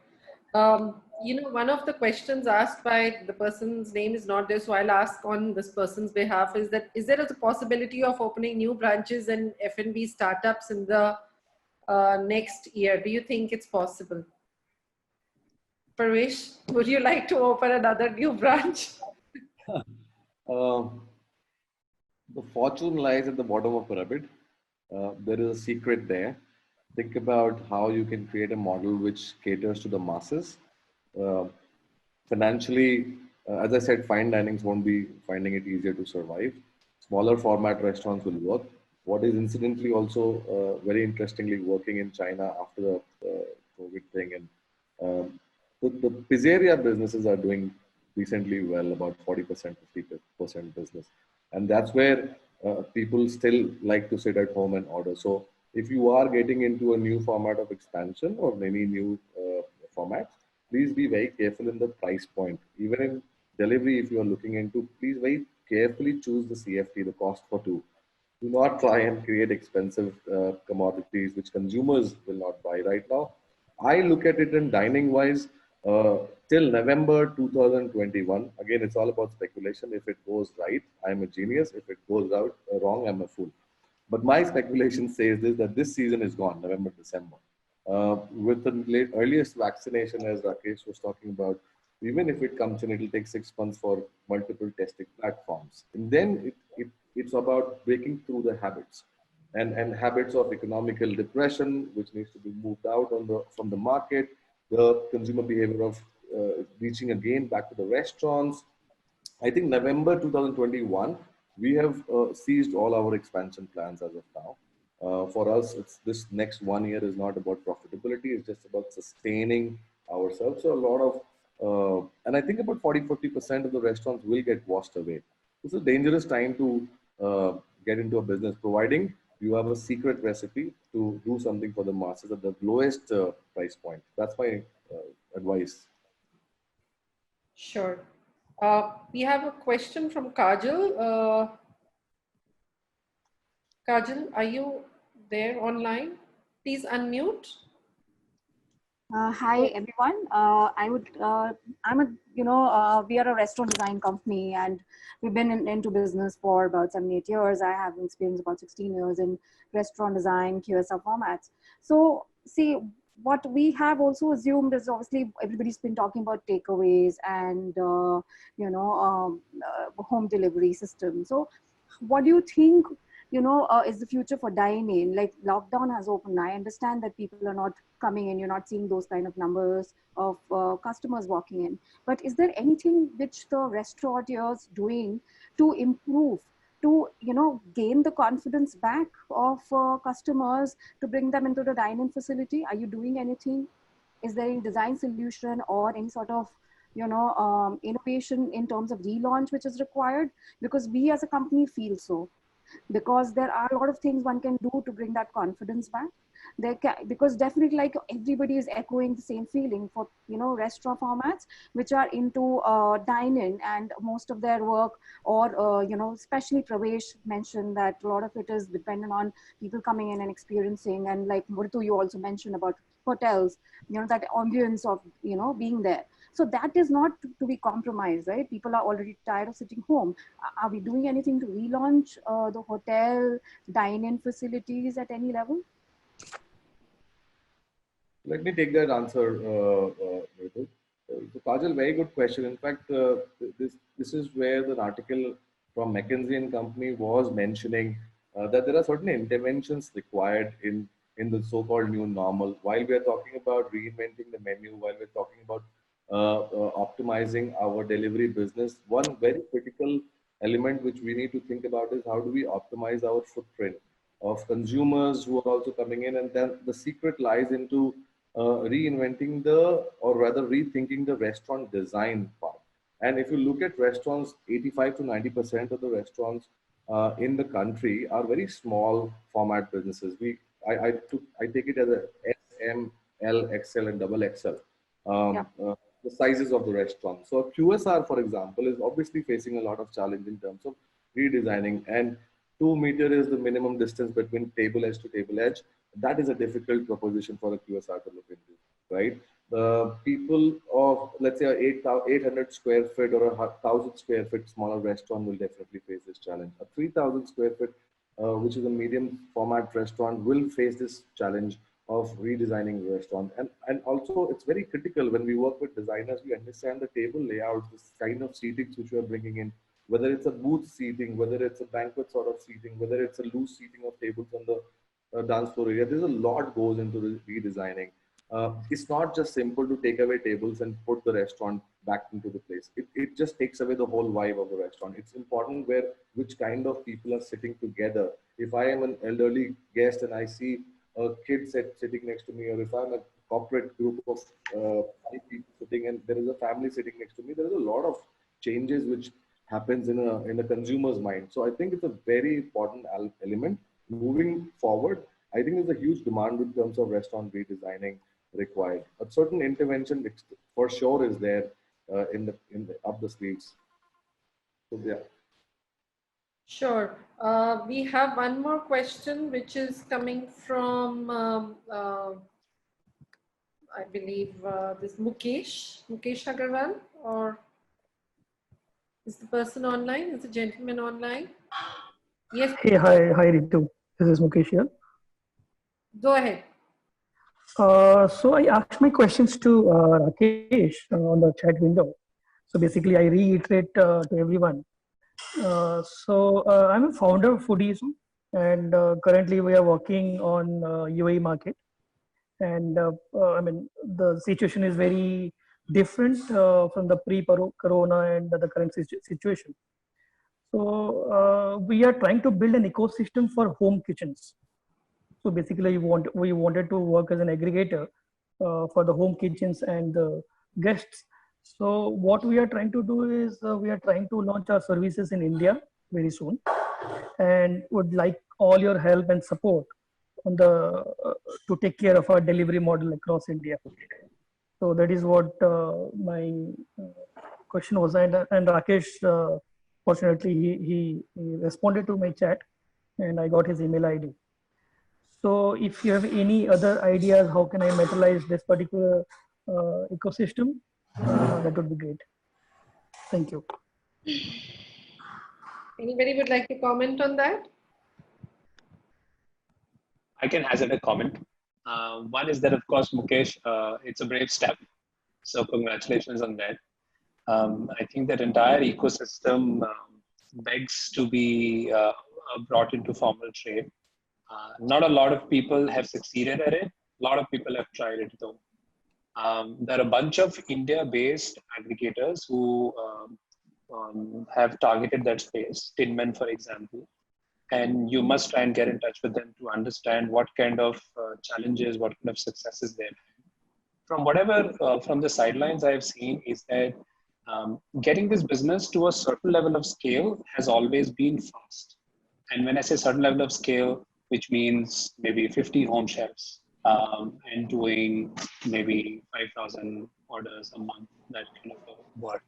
Speaker 1: One of the questions asked by the person's name is not there, so I'll ask on this person's behalf is there a possibility of opening new branches and F&B startups in the next year? Do you think it's possible? Parvesh, would you like to open another new branch?
Speaker 2: The fortune lies at the bottom of the pyramid. There is a secret there. Think about how you can create a model which caters to the masses. Financially, as I said, fine dinings won't be finding it easier to survive. Smaller format restaurants will work. What is incidentally also very interestingly working in China after the COVID thing, and the pizzeria businesses are doing decently well, about 40%, 50% business. And that's where people still like to sit at home and order. So If you are getting into a new format of expansion or any new formats, please be very careful in the price point. Even in delivery, if you are looking into, please very carefully choose the CFT, the cost for two. Do not try and create expensive commodities which consumers will not buy right now. I look at it in dining wise uh, till November 2021. Again, it's all about speculation. If it goes right, I'm a genius. If it goes out wrong, I'm a fool. But my speculation says this, that this season is gone, November, December. With the earliest vaccination, as Rakesh was talking about, even if it comes in, it'll take 6 months for multiple testing platforms. And then it's about breaking through the habits and habits of economical depression, which needs to be moved out from the market, the consumer behavior of reaching again back to the restaurants. I think November 2021, we have seized all our expansion plans as of now. For us, it's this next 1 year is not about profitability, it's just about sustaining ourselves. So a lot of, and I think about 40% of the restaurants will get washed away. It's a dangerous time to get into a business, providing you have a secret recipe to do something for the masses at the lowest price point. That's my advice.
Speaker 1: Sure. We have a question from Kajal. Kajal, are you there online? Please unmute.
Speaker 8: Hi everyone. I'm a, we are a restaurant design company and we've been into business for about 7-8 years. I have experience about 16 years in restaurant design, QSR formats. So see, what we have also assumed is obviously everybody's been talking about takeaways and, home delivery system. So what do you think is the future for dining? Like lockdown has opened. I understand that people are not coming in. You're not seeing those kind of numbers of customers walking in. But is there anything which the restaurateurs doing to improve, to gain the confidence back of customers, to bring them into the dine-in facility? Are you doing anything? Is there any design solution or any sort of innovation in terms of relaunch which is required? Because we as a company feel so, because there are a lot of things one can do to bring that confidence back. Because definitely, like, everybody is echoing the same feeling for restaurant formats which are into dine-in, and most of their work, or especially Pravesh mentioned that a lot of it is dependent on people coming in and experiencing, and like Murtu, you also mentioned about hotels, that ambience of being there. So that is not to be compromised, right? People are already tired of sitting home. Are we doing anything to relaunch the hotel dine-in facilities at any level?
Speaker 2: Let me take that answer, Ritu. So, Kajal, very good question. In fact, this is where the article from McKinsey and Company was mentioning that there are certain interventions required in the so-called new normal. While we are talking about reinventing the menu, while we're talking about optimizing our delivery business, one very critical element which we need to think about is how do we optimize our footprint of consumers who are also coming in, and then the secret lies into reinventing or rather rethinking the restaurant design part. And if you look at restaurants, 85 to 90% of the restaurants in the country are very small format businesses. I take it as a S, M, L, XL, and double XL. The sizes of the restaurant. So a QSR, for example, is obviously facing a lot of challenge in terms of redesigning, and 2 meter is the minimum distance between table edge to table edge. That is a difficult proposition for a QSR to look into, right? People of, let's say, 800 square feet or a 1,000 square feet smaller restaurant will definitely face this challenge. A 3,000 square feet, which is a medium format restaurant, will face this challenge of redesigning the restaurant. And also, it's very critical when we work with designers, we understand the table layouts, this kind of seatings which we are bringing in, whether it's a booth seating, whether it's a banquet sort of seating, whether it's a loose seating of tables on the dance floor area. There's a lot goes into the redesigning. It's not just simple to take away tables and put the restaurant back into the place. It just takes away the whole vibe of the restaurant. It's important which kind of people are sitting together. If I am an elderly guest and I see a kid sitting next to me, or if I'm a corporate group of 5 people sitting and there is a family sitting next to me, there is a lot of changes which happens in a consumer's mind. So I think it's a very important element moving forward. I think there's a huge demand in terms of restaurant redesigning required. A certain intervention for sure is there in the up the sleeves. So yeah.
Speaker 1: Sure. We have one more question, which is coming from, I believe, this Mukesh Agarwal, or is the person online? Is the gentleman online? Yes,
Speaker 9: Hey, hi Ritu. This is Mukesh here.
Speaker 1: go ahead.
Speaker 9: So I asked my questions to Rakesh on the chat window. So basically, I reiterate to everyone. I'm a founder of Foodies, and currently we are working on UAE market. And I mean, the situation is very different from the pre-corona and the current situation. So we are trying to build an ecosystem for home kitchens. So basically, we wanted to work as an aggregator for the home kitchens and the guests. So what we are trying to do is we are trying to launch our services in India very soon, and would like all your help and support on the to take care of our delivery model across India. So that is what my question was, and Rakesh, fortunately, he responded to my chat, and I got his email ID. So if you have any other ideas, how can I materialize this particular ecosystem? That would be great. Thank you.
Speaker 1: Anybody would like to comment on that?
Speaker 5: I can hazard a comment. One is that, of course, Mukesh, it's a brave step. So congratulations on that. I think that entire ecosystem begs to be brought into formal trade. Not a lot of people have succeeded at it. A lot of people have tried it though. There are a bunch of India-based aggregators who have targeted that space, Tinman, for example. And you must try and get in touch with them to understand what kind of challenges, what kind of successes they've had. From whatever, from the sidelines I've seen is that getting this business to a certain level of scale has always been fast. And when I say certain level of scale, which means maybe 50 home chefs and doing maybe 5,000 orders a month, that kind of a work.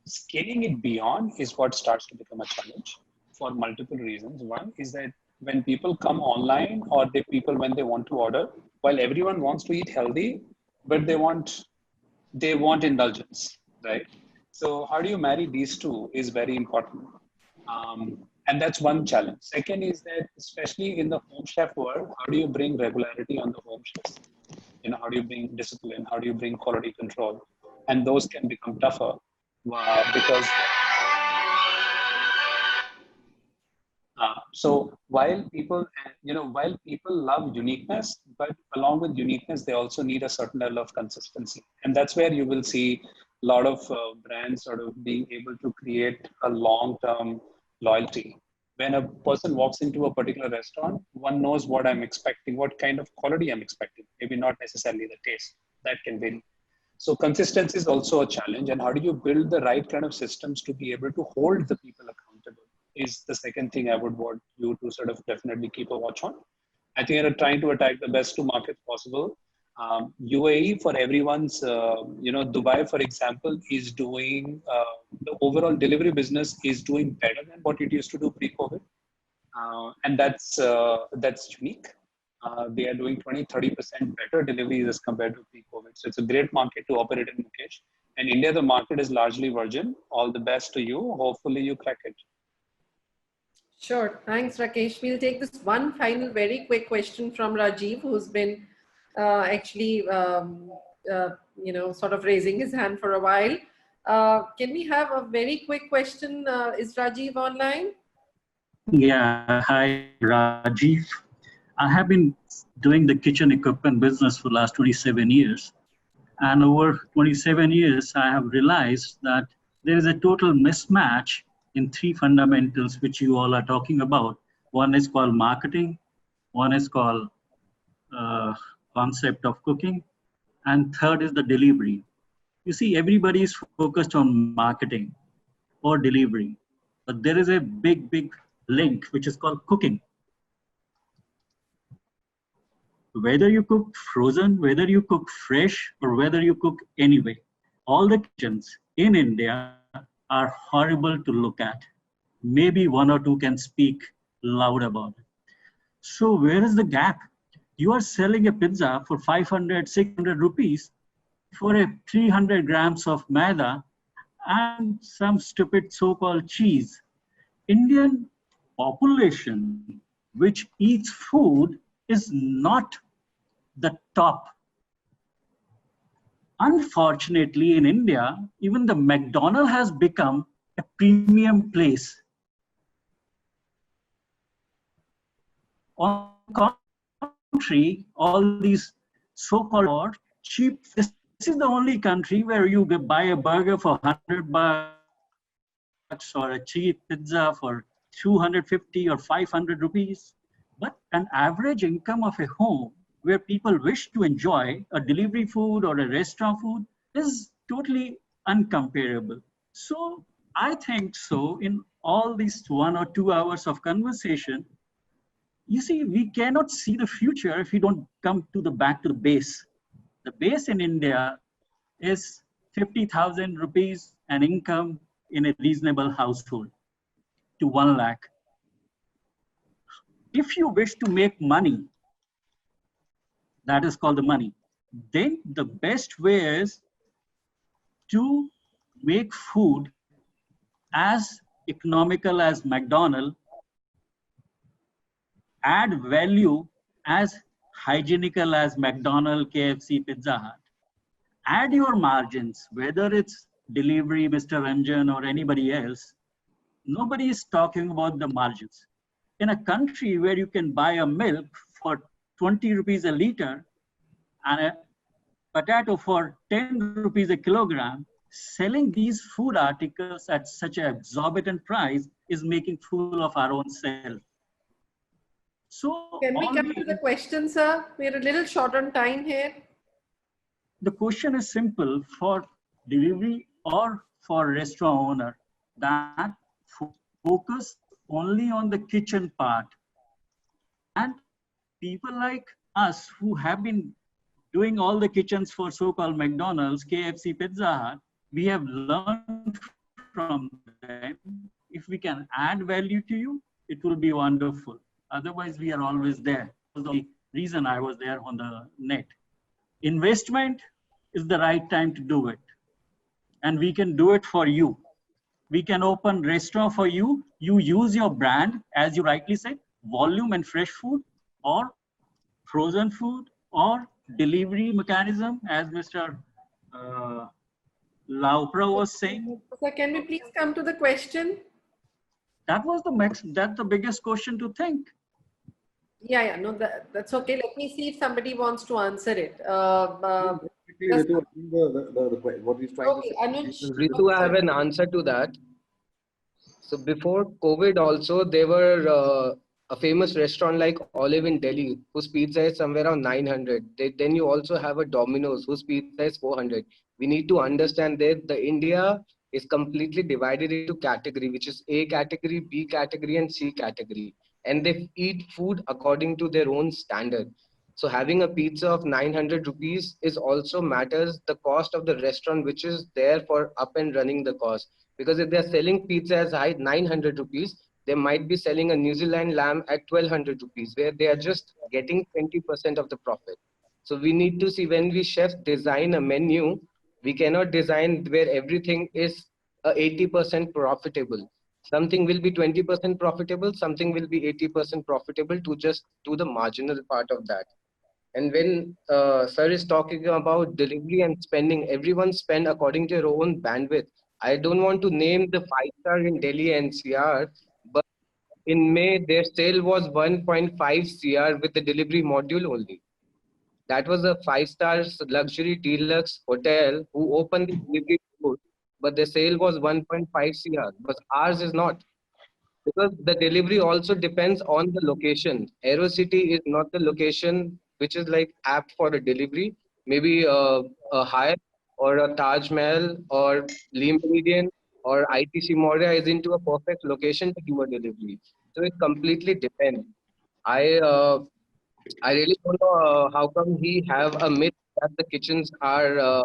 Speaker 5: Scaling it beyond is what starts to become a challenge for multiple reasons. One is that when people come online or when they want to order, while everyone wants to eat healthy, but they want indulgence, right? So how do you marry these two is very important. And that's one challenge. Second is that, especially in the home chef world, how do you bring regularity on the home chefs? How do you bring discipline? How do you bring quality control? And those can become tougher because so while people love uniqueness, but along with uniqueness, they also need a certain level of consistency. And that's where you will see a lot of brands sort of being able to create a long-term loyalty. When a person walks into a particular restaurant, one knows what I'm expecting, what kind of quality I'm expecting, maybe not necessarily the taste. That can vary. So consistency is also a challenge. And how do you build the right kind of systems to be able to hold the people accountable is the second thing I would want you to sort of definitely keep a watch on. I think they're trying to attack the best two markets possible. UAE, for everyone's, Dubai, for example, is doing, the overall delivery business is doing better than what it used to do pre-COVID. And that's unique. They are doing 20-30% better deliveries as compared to pre-COVID. So it's a great market to operate in, Mukesh. And India, the market is largely virgin. All the best to you. Hopefully you crack it.
Speaker 1: Sure. Thanks, Rakesh. We'll take this one final very quick question from Rajiv, who's been sort of raising his hand for a while. Can we have a very quick question? Is Rajiv online?
Speaker 10: Yeah, hi, Rajiv. I have been doing the kitchen equipment business for the last 27 years. And over 27 years, I have realized that there is a total mismatch in three fundamentals which you all are talking about. One is called marketing, one is called concept of cooking, and third is the delivery. You see, everybody is focused on marketing or delivery, but there is a big link which is called cooking. Whether you cook frozen, whether you cook fresh, or whether you cook anyway, all the kitchens in India are horrible to look at. Maybe one or two can speak loud about it. So where is the gap? You are selling a pizza for 500, 600 rupees for a 300 grams of maida and some stupid so-called cheese. Indian population which eats food is not the top. Unfortunately, in India, even the McDonald's has become a premium place. On the contrary, all these so-called cheap, this is the only country where you buy a burger for $100 or a cheap pizza for 250 or 500 rupees. But an average income of a home where people wish to enjoy a delivery food or a restaurant food is totally uncomparable. So I think so in all these 1 or 2 hours of conversation, you see, we cannot see the future if we don't come to the back to the base. The base in India is 50,000 rupees an income in a reasonable household to 1 lakh. If you wish to make money, that is called the money, then the best way is to make food as economical as McDonald's, add value as hygienical as McDonald's, KFC, Pizza Hut. Add your margins, whether it's delivery, Mr. Ranjan or anybody else. Nobody is talking about the margins. In a country where you can buy a milk for 20 rupees a liter and a potato for 10 rupees a kilogram, selling these food articles at such an exorbitant price is making fool of our own self. So
Speaker 1: can we come to the question, sir? We're a little short on time here.
Speaker 10: The question is simple for delivery or for restaurant owner, that focus only on the kitchen part. And people like us who have been doing all the kitchens for so-called McDonald's, KFC, Pizza Hut, we have learned from them. If we can add value to you, it will be wonderful. Otherwise, we are always there. That's the reason I was there on the net. Investment is the right time to do it. And we can do it for you. We can open restaurant for you. You use your brand, as you rightly said, volume and fresh food, or frozen food, or delivery mechanism, as Mr. Laupra was saying.
Speaker 1: So can we please come to the question?
Speaker 10: That was the biggest question to think.
Speaker 1: Yeah, no, that's okay. Let me see if somebody wants to answer it.
Speaker 2: Ritu, what he's trying
Speaker 1: Okay,
Speaker 2: to say.
Speaker 1: Anuj.
Speaker 6: Ritu, I have an answer to that. So before COVID also, there were a famous restaurant like Olive in Delhi, whose pizza is somewhere around 900. Then you also have a Domino's, whose pizza is 400. We need to understand that the India is completely divided into category, which is A category, B category, and C category. And they eat food according to their own standard. So having a pizza of 900 rupees is also matters the cost of the restaurant, which is there for up and running the cost. Because if they're selling pizza as high 900 rupees, they might be selling a New Zealand lamb at 1200 rupees, where they are just getting 20% of the profit. So we need to see when we chefs design a menu, we cannot design where everything is 80% profitable. Something will be 20% profitable, something will be 80% profitable to just do the marginal part of that. And when sir is talking about delivery and spending, everyone spend according to their own bandwidth. I don't want to name the 5-star in Delhi NCR, but in May, their sale was 1.5 CR with the delivery module only. That was a 5-star luxury deluxe hotel who opened the delivery food, but the sale was 1.5 CR, but ours is not. Because the delivery also depends on the location. Aerocity is not the location which is like apt for a delivery. Maybe a Hyatt or a Taj Mahal or Lee Meridian or ITC Moria is into a perfect location to do a delivery. So it completely depends. I I really don't know how come he have a myth that the kitchens are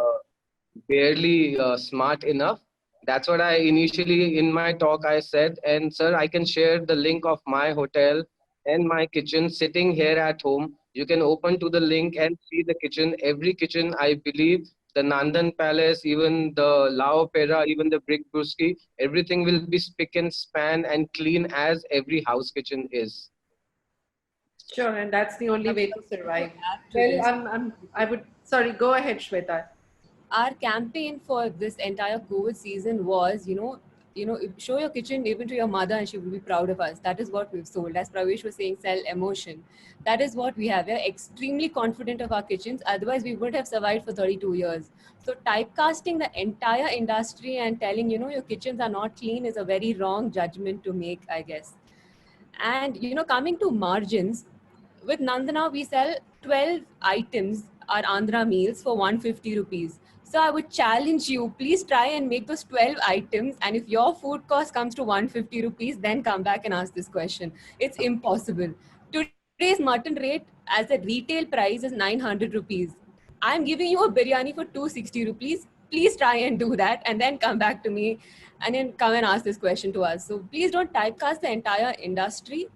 Speaker 6: barely smart enough. That's what I initially in my talk I said. And sir, I can share the link of my hotel and my kitchen sitting here at home. You can open to the link and see the kitchen. Every kitchen, I believe, the Nandan Palace, even the La Opera, even the Brick Bruski, everything will be spick and span and clean as every house kitchen is.
Speaker 1: Sure, and that's the only way to survive.
Speaker 3: Add to
Speaker 1: Well,
Speaker 3: this.
Speaker 1: I would, sorry, go ahead, Shweta.
Speaker 3: Our campaign for this entire COVID season was, show your kitchen even to your mother and she will be proud of us. That is what we've sold. As Pravesh was saying, sell emotion. That is what we have. We are extremely confident of our kitchens. Otherwise, we wouldn't have survived for 32 years. So typecasting the entire industry and telling, your kitchens are not clean is a very wrong judgment to make, I guess. And coming to margins, with Nandana we sell 12 items, our Andhra meals, for 150 rupees. So I would challenge you, please try and make those 12 items. And if your food cost comes to 150 rupees, then come back and ask this question. It's impossible. Today's mutton rate as a retail price is 900 rupees. I'm giving you a biryani for 260 rupees. Please try and do that and then come back to me and then come and ask this question to us. So please don't typecast the entire industry.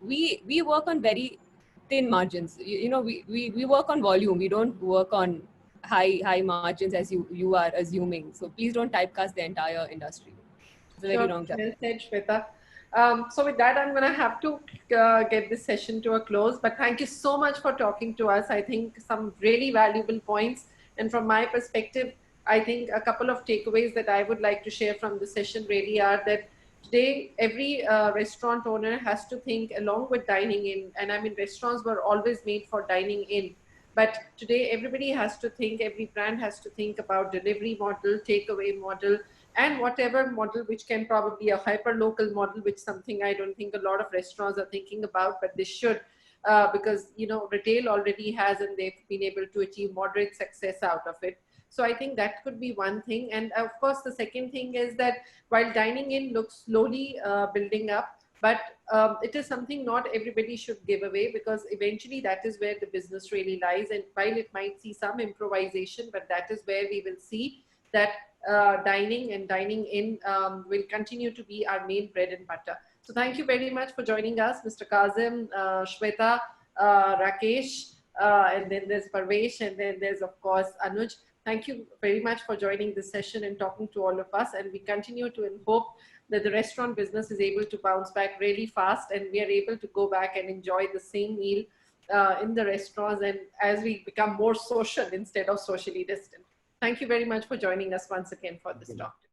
Speaker 3: We work on very thin margins. We work on volume. We don't work on high margins as you are assuming. So please don't typecast the entire industry. It's a very
Speaker 1: Sure,
Speaker 3: wrong
Speaker 1: well
Speaker 3: judgment.
Speaker 1: said, Shweta. So with that, I'm going to have to get this session to a close. But thank you so much for talking to us. I think some really valuable points. And from my perspective, I think a couple of takeaways that I would like to share from the session really are that today every restaurant owner has to think along with dining in. And I mean, restaurants were always made for dining in. But today everybody has to think, every brand has to think about delivery model, takeaway model, and whatever model which can probably a hyper local model, which something I don't think a lot of restaurants are thinking about, but they should, because retail already has and they've been able to achieve moderate success out of it. So I think that could be one thing. And of course the second thing is that while dining in looks slowly building up, but it is something not everybody should give away, because eventually that is where the business really lies. And while it might see some improvisation, but that is where we will see that dining and dining in will continue to be our main bread and butter. So thank you very much for joining us, Mr. Kazim, Shweta, Rakesh, and then there's Parvesh, and then there's of course Anuj. Thank you very much for joining this session and talking to all of us. And we continue to hope that the restaurant business is able to bounce back really fast and we are able to go back and enjoy the same meal in the restaurants, and as we become more social instead of socially distant. Thank you very much for joining us once again for this talk.